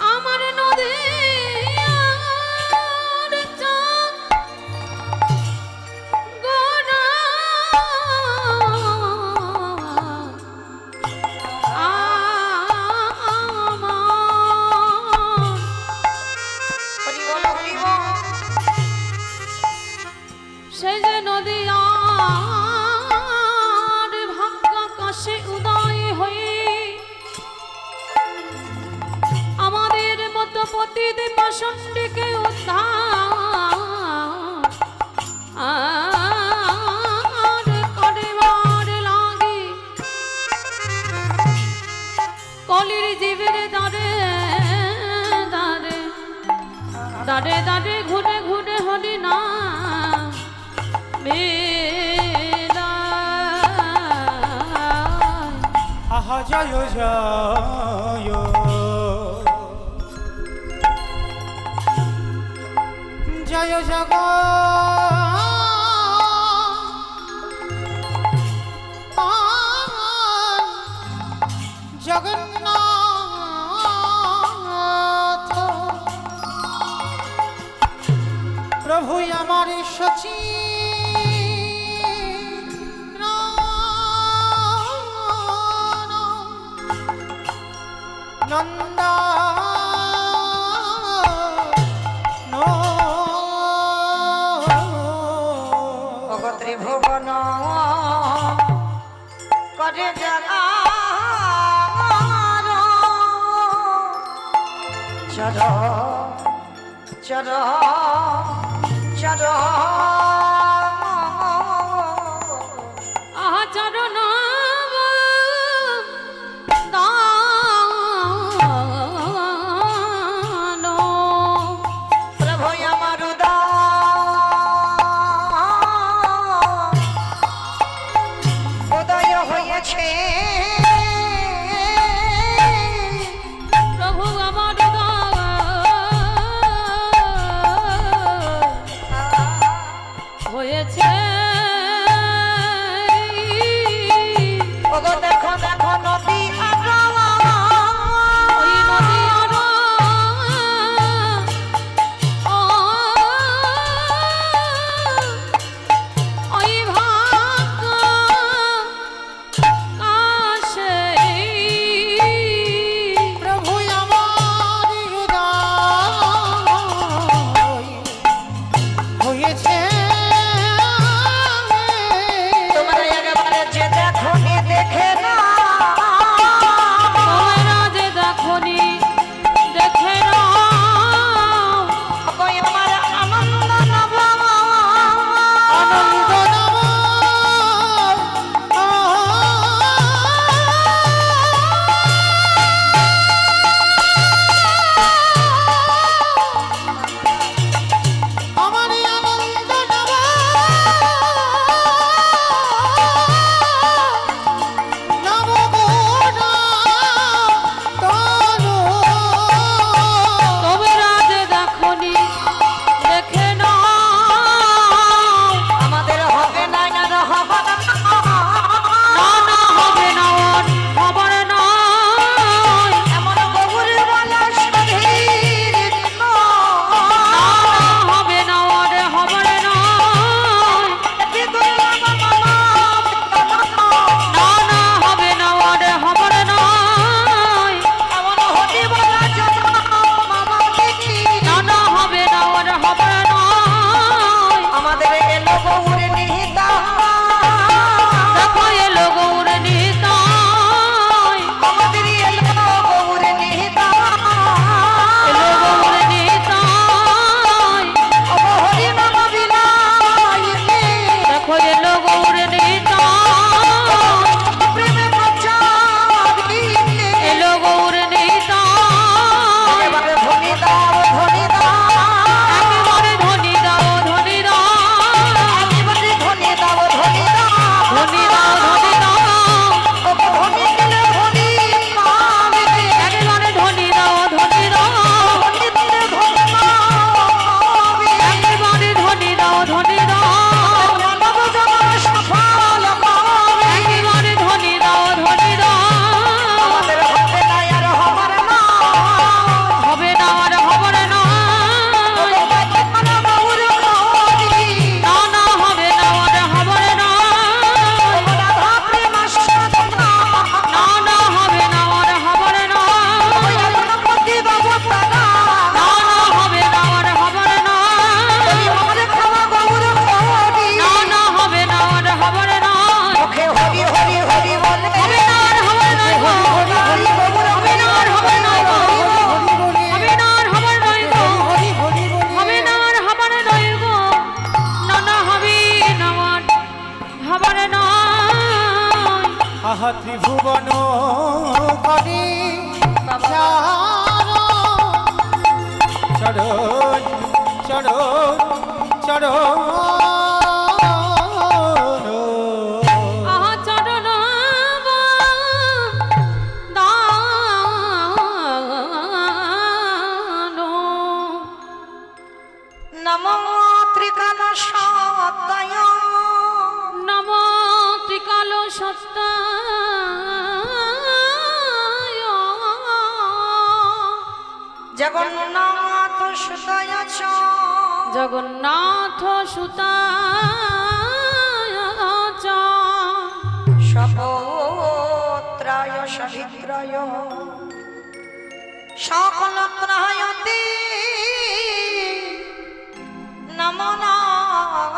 আমার নদী গোরা হরি বল হরি বল সে যে নদী আর ভাগ্য কাশে উদয় হয়ে আমাদের মতো পতিত পাষণ্ডীকে উদ্ধার আর করিবার লাগি কলির জীবের দ্বারে দ্বারে দাঁড়ে দাঁড়ে ঘুরে ঘুরে হরি না আহা জয় জয় জয় জগ জগন্নাথ প্রভু আমার সচি নন্দা ত্রিভুবন করে জাগা চর চর চর আচরণ প্রভু আমার উদয় হয়েছে প্রভু আমার হয়েছে ওগো দেখো দেখো নদী ওই নদী আর ওই ভাগ আহা ত্রিভুবন করে চরণ চরণ চরণ আহা চরণ দানো নমো ত্রিকাল সত্তায় নম ত্রিকাল সত্তায় জগন্নাথ সুতয় চ জগন্নাথ সুতায় সপত্রায় সহিত্রায় সকল ত্রায়তে নমো নমঃ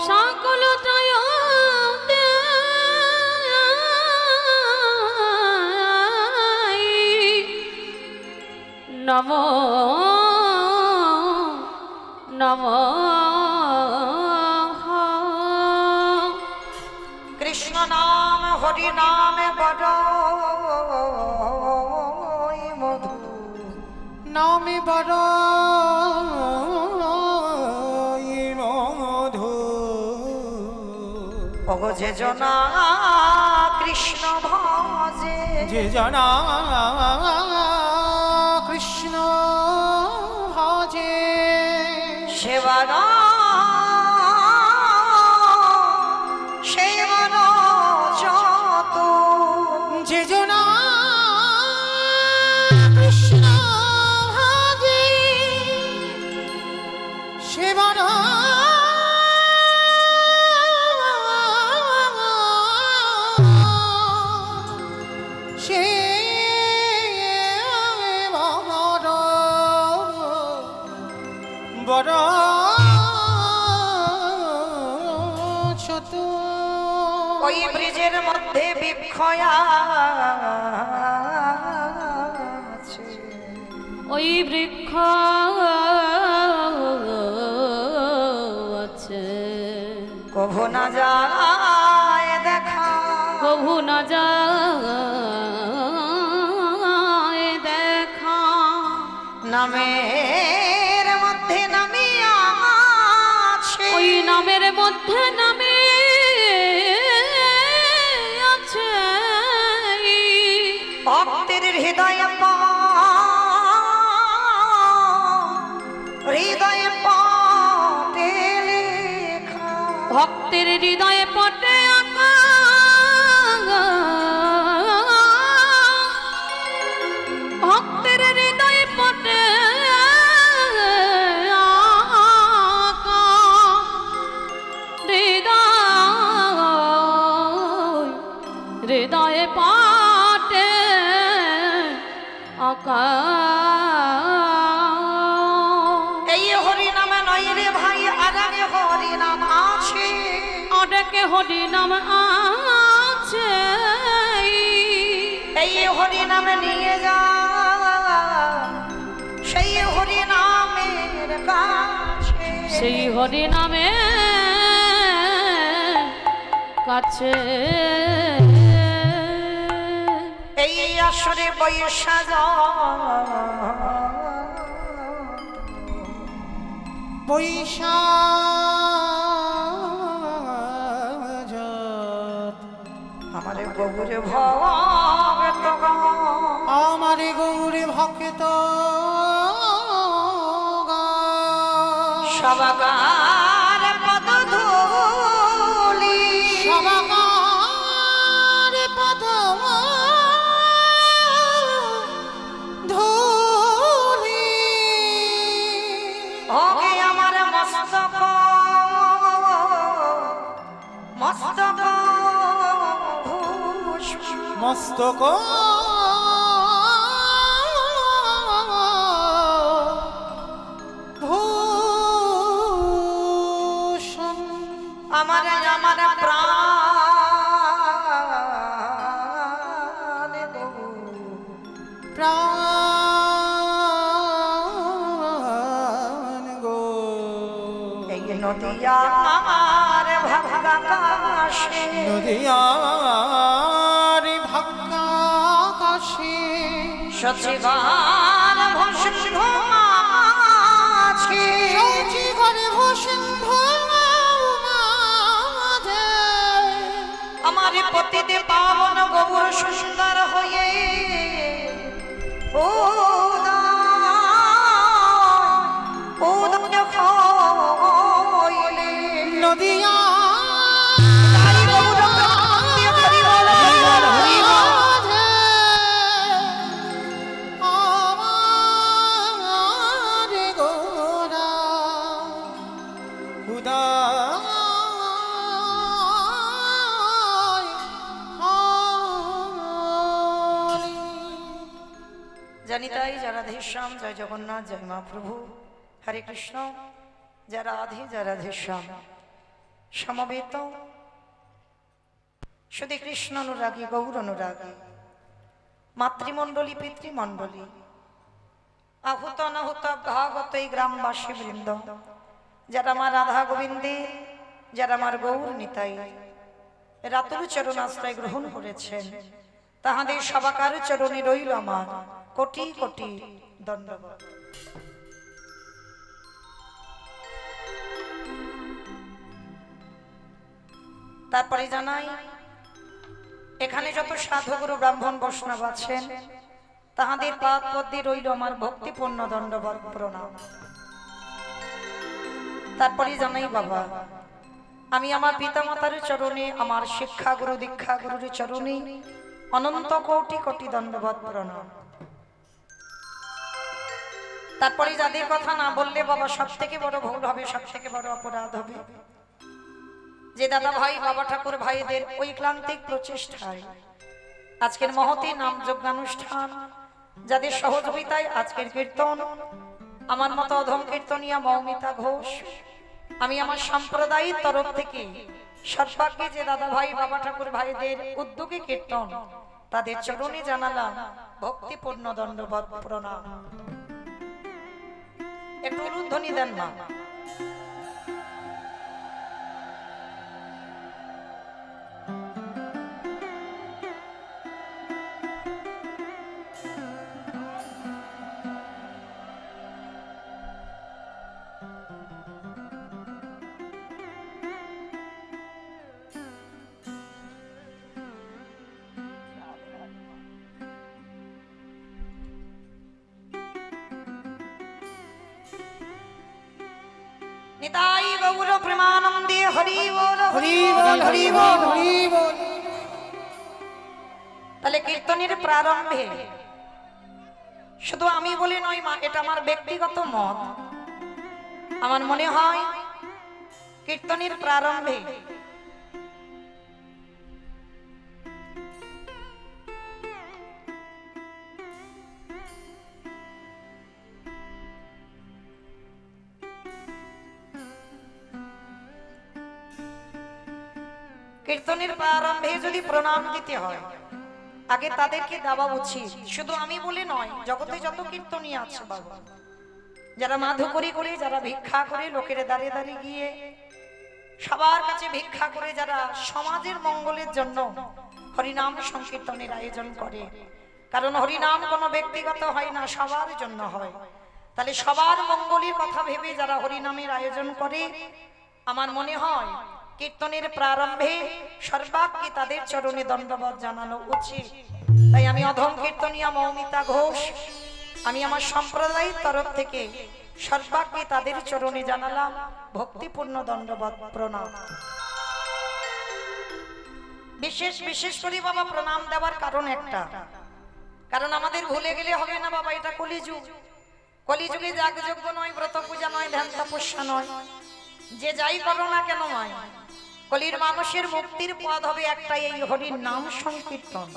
সকল ত্রয়তে নম নম কৃষ্ণ নাম হরি নাম বড় মধু নামে বড় মধু ওগো যে জনা কৃষ্ণ ভজে যে জনা কৃষ্ণ ভজে সেবার সেবার যত যে জনা কৃষ্ণ ভজে সেবার সে বড় ছোট ওই ব্রিজের মধ্যে বিক্ষয়া আছে। ওই বৃক্ষ আছে কভু না যায় দেখা কভু না যায় দেখা নামের মধ্যে নামে আছে ওই নামের মধ্যে নামে আছে ভক্তের হৃদয়ে হৃদয়ে পাতে লেখা ভক্তের হৃদয়ে পটে আঁকা ভক্তের হৃদয়ে পটে আঁকা হৃদয়ে পটে আঁকা এই হরি নামে নয় রে ভাই আর হরি নাম আছে অনেকে হরি নাম আছে এই হরি নামে নিয়ে যা সেই হরি নামের কাছে সেই হরি নামে কাছে এই আসরে বৈশা বৈশাখ আমার গৌরে ভক্ত আমার গৌরে ভক্ত সবাকার পদ ধূলি সবাকার পদ ধূলি হোকে আমার মস্তক মস্তক মস্তক ভূষণ আমার আমার প্রাণ প্রাণ গো এই নদিয়ার ভাগাকাশ ভাসে নদিয়ার ভাগ্যাকাশে সচিবান ভসিন্ধ মাঝে সৌচি করে ভসিন্ধু মাঝে আমার পতিতে পাবন গৌর সুন্দর হয়ে উদয় হইলে নদিয়া তাই গৌর প্রান্তে হরি বল হরি বল। আমার গোরা উদয় হরি। জানি তাই যারা রাধেশ্যাম, জয় জগন্নাথ, জয় মহাপ্রভু, হরে কৃষ্ণ। যারা রাধে যারা রাধেশ্যাম সমবেত শুধু কৃষ্ণ অনুরাগী, গৌর অনুরাগী, মাতৃমণ্ডলী পিতৃমণ্ডলী, আহুত অনাহুত ভাগত এই গ্রামবাসী বৃন্দ, যারা আমার রাধা গোবিন্দে, যারা আমার গৌর নিতাই রাতুল চরণ আশ্রয় গ্রহণ করেছেন, তাহাদের সবাকার চরণে রইল আমার কোটি কোটি দণ্ডবত। তারপরে জানাই এখানে যত সাধুগুরু ব্রাহ্মণ বৈষ্ণব আছেন তাহাদের পাদ পদ্মে রইল আমার ভক্তিপূর্ণ দণ্ডবত প্রণাম। তারপরে জানাই বাবা, আমি আমার পিতামাতার চরণে, আমার শিক্ষা গুরু দীক্ষা গুরুর চরণে অনন্ত কোটি কোটি দণ্ডবত প্রণাম। তারপরে যাদের কথা না বললে বাবা সব থেকে বড় ভুল হবে, সব থেকে বড় অপরাধ হবে, যে দাদা ভাই বাবা ঠাকুর ভাইদের ওই ক্লান্তিক প্রচেষ্টায় আজকের মহতী নাম যজ্ঞানুষ্ঠান, যাদের সহযোগিতায় আজকের কীর্তন, আমার মতো অধম কীর্তনিয়া মৌমিতা ঘোষ, আমি আমার সম্প্রদায়ের তরফ থেকে সর্বাগ্যে যে দাদা ভাই বাবা ঠাকুর ভাইদের উদ্যোগে কীর্তন, তাদের চরণে জানালাম ভক্তিপূর্ণ দণ্ডবত প্রণাম। একটু উলুধ্বনি দেন না। নিতাই গৌর প্রেমানন্দে হরি বল হরি বল হরি বল হরি বল। তাহলে কীর্তনের প্রারম্ভে শুধু আমি বলি নয় মা, এটা আমার ব্যক্তিগত মত, আমার মনে হয় কীর্তনের প্রারম্ভে কীর্তনের প্রারম্ভে যদি প্রণাম দিতে হয় আগে তাদেরকে দেওয়া উচিত। শুধু আমি বলে নয়, জগতে যত কীর্তনী আছে বাবা, যারা মাধুকরী করে, যারা ভিক্ষা করে, লোকের দাঁড়িয়ে দাঁড়িয়ে গিয়ে সবার কাছে ভিক্ষা করে, যারা সমাজের মঙ্গলের জন্য হরিনাম সংকীর্তনের আয়োজন করে, কারণ হরিনাম কোনো ব্যক্তিগত হয় না, সবার জন্য হয়। তাহলে সবার মঙ্গলের কথা ভেবে যারা হরিনামের আয়োজন করে, আমার মনে হয় কীর্তনের প্রারম্ভে সর্বাগ্যে তাদের চরণে দণ্ডবত জানানো উচিত। তাই আমি অধম কীর্তনিয়া মৌমিতা ঘোষ, আমি আমার সম্প্রদায়ের তরফ থেকে সর্বাগ্যে তাদের চরণে জানালাম ভক্তিপূর্ণ দণ্ডবত প্রণাম। বিশেষ বিশেষ করে বাবা প্রণাম দেওয়ার কারণ একটা, কারণ আমাদের ভুলে গেলে হবে না বাবা, এটা কলিযুগ। কলিযুগে যাগযজ্ঞ নয়, ব্রত পূজা নয়, ধ্যান তপস্যা নয়, যে যাই করো না কেন নয়, কলির মানুষের মুক্তির পথ হবে একটাই, এই হরির নাম সংকীর্তন।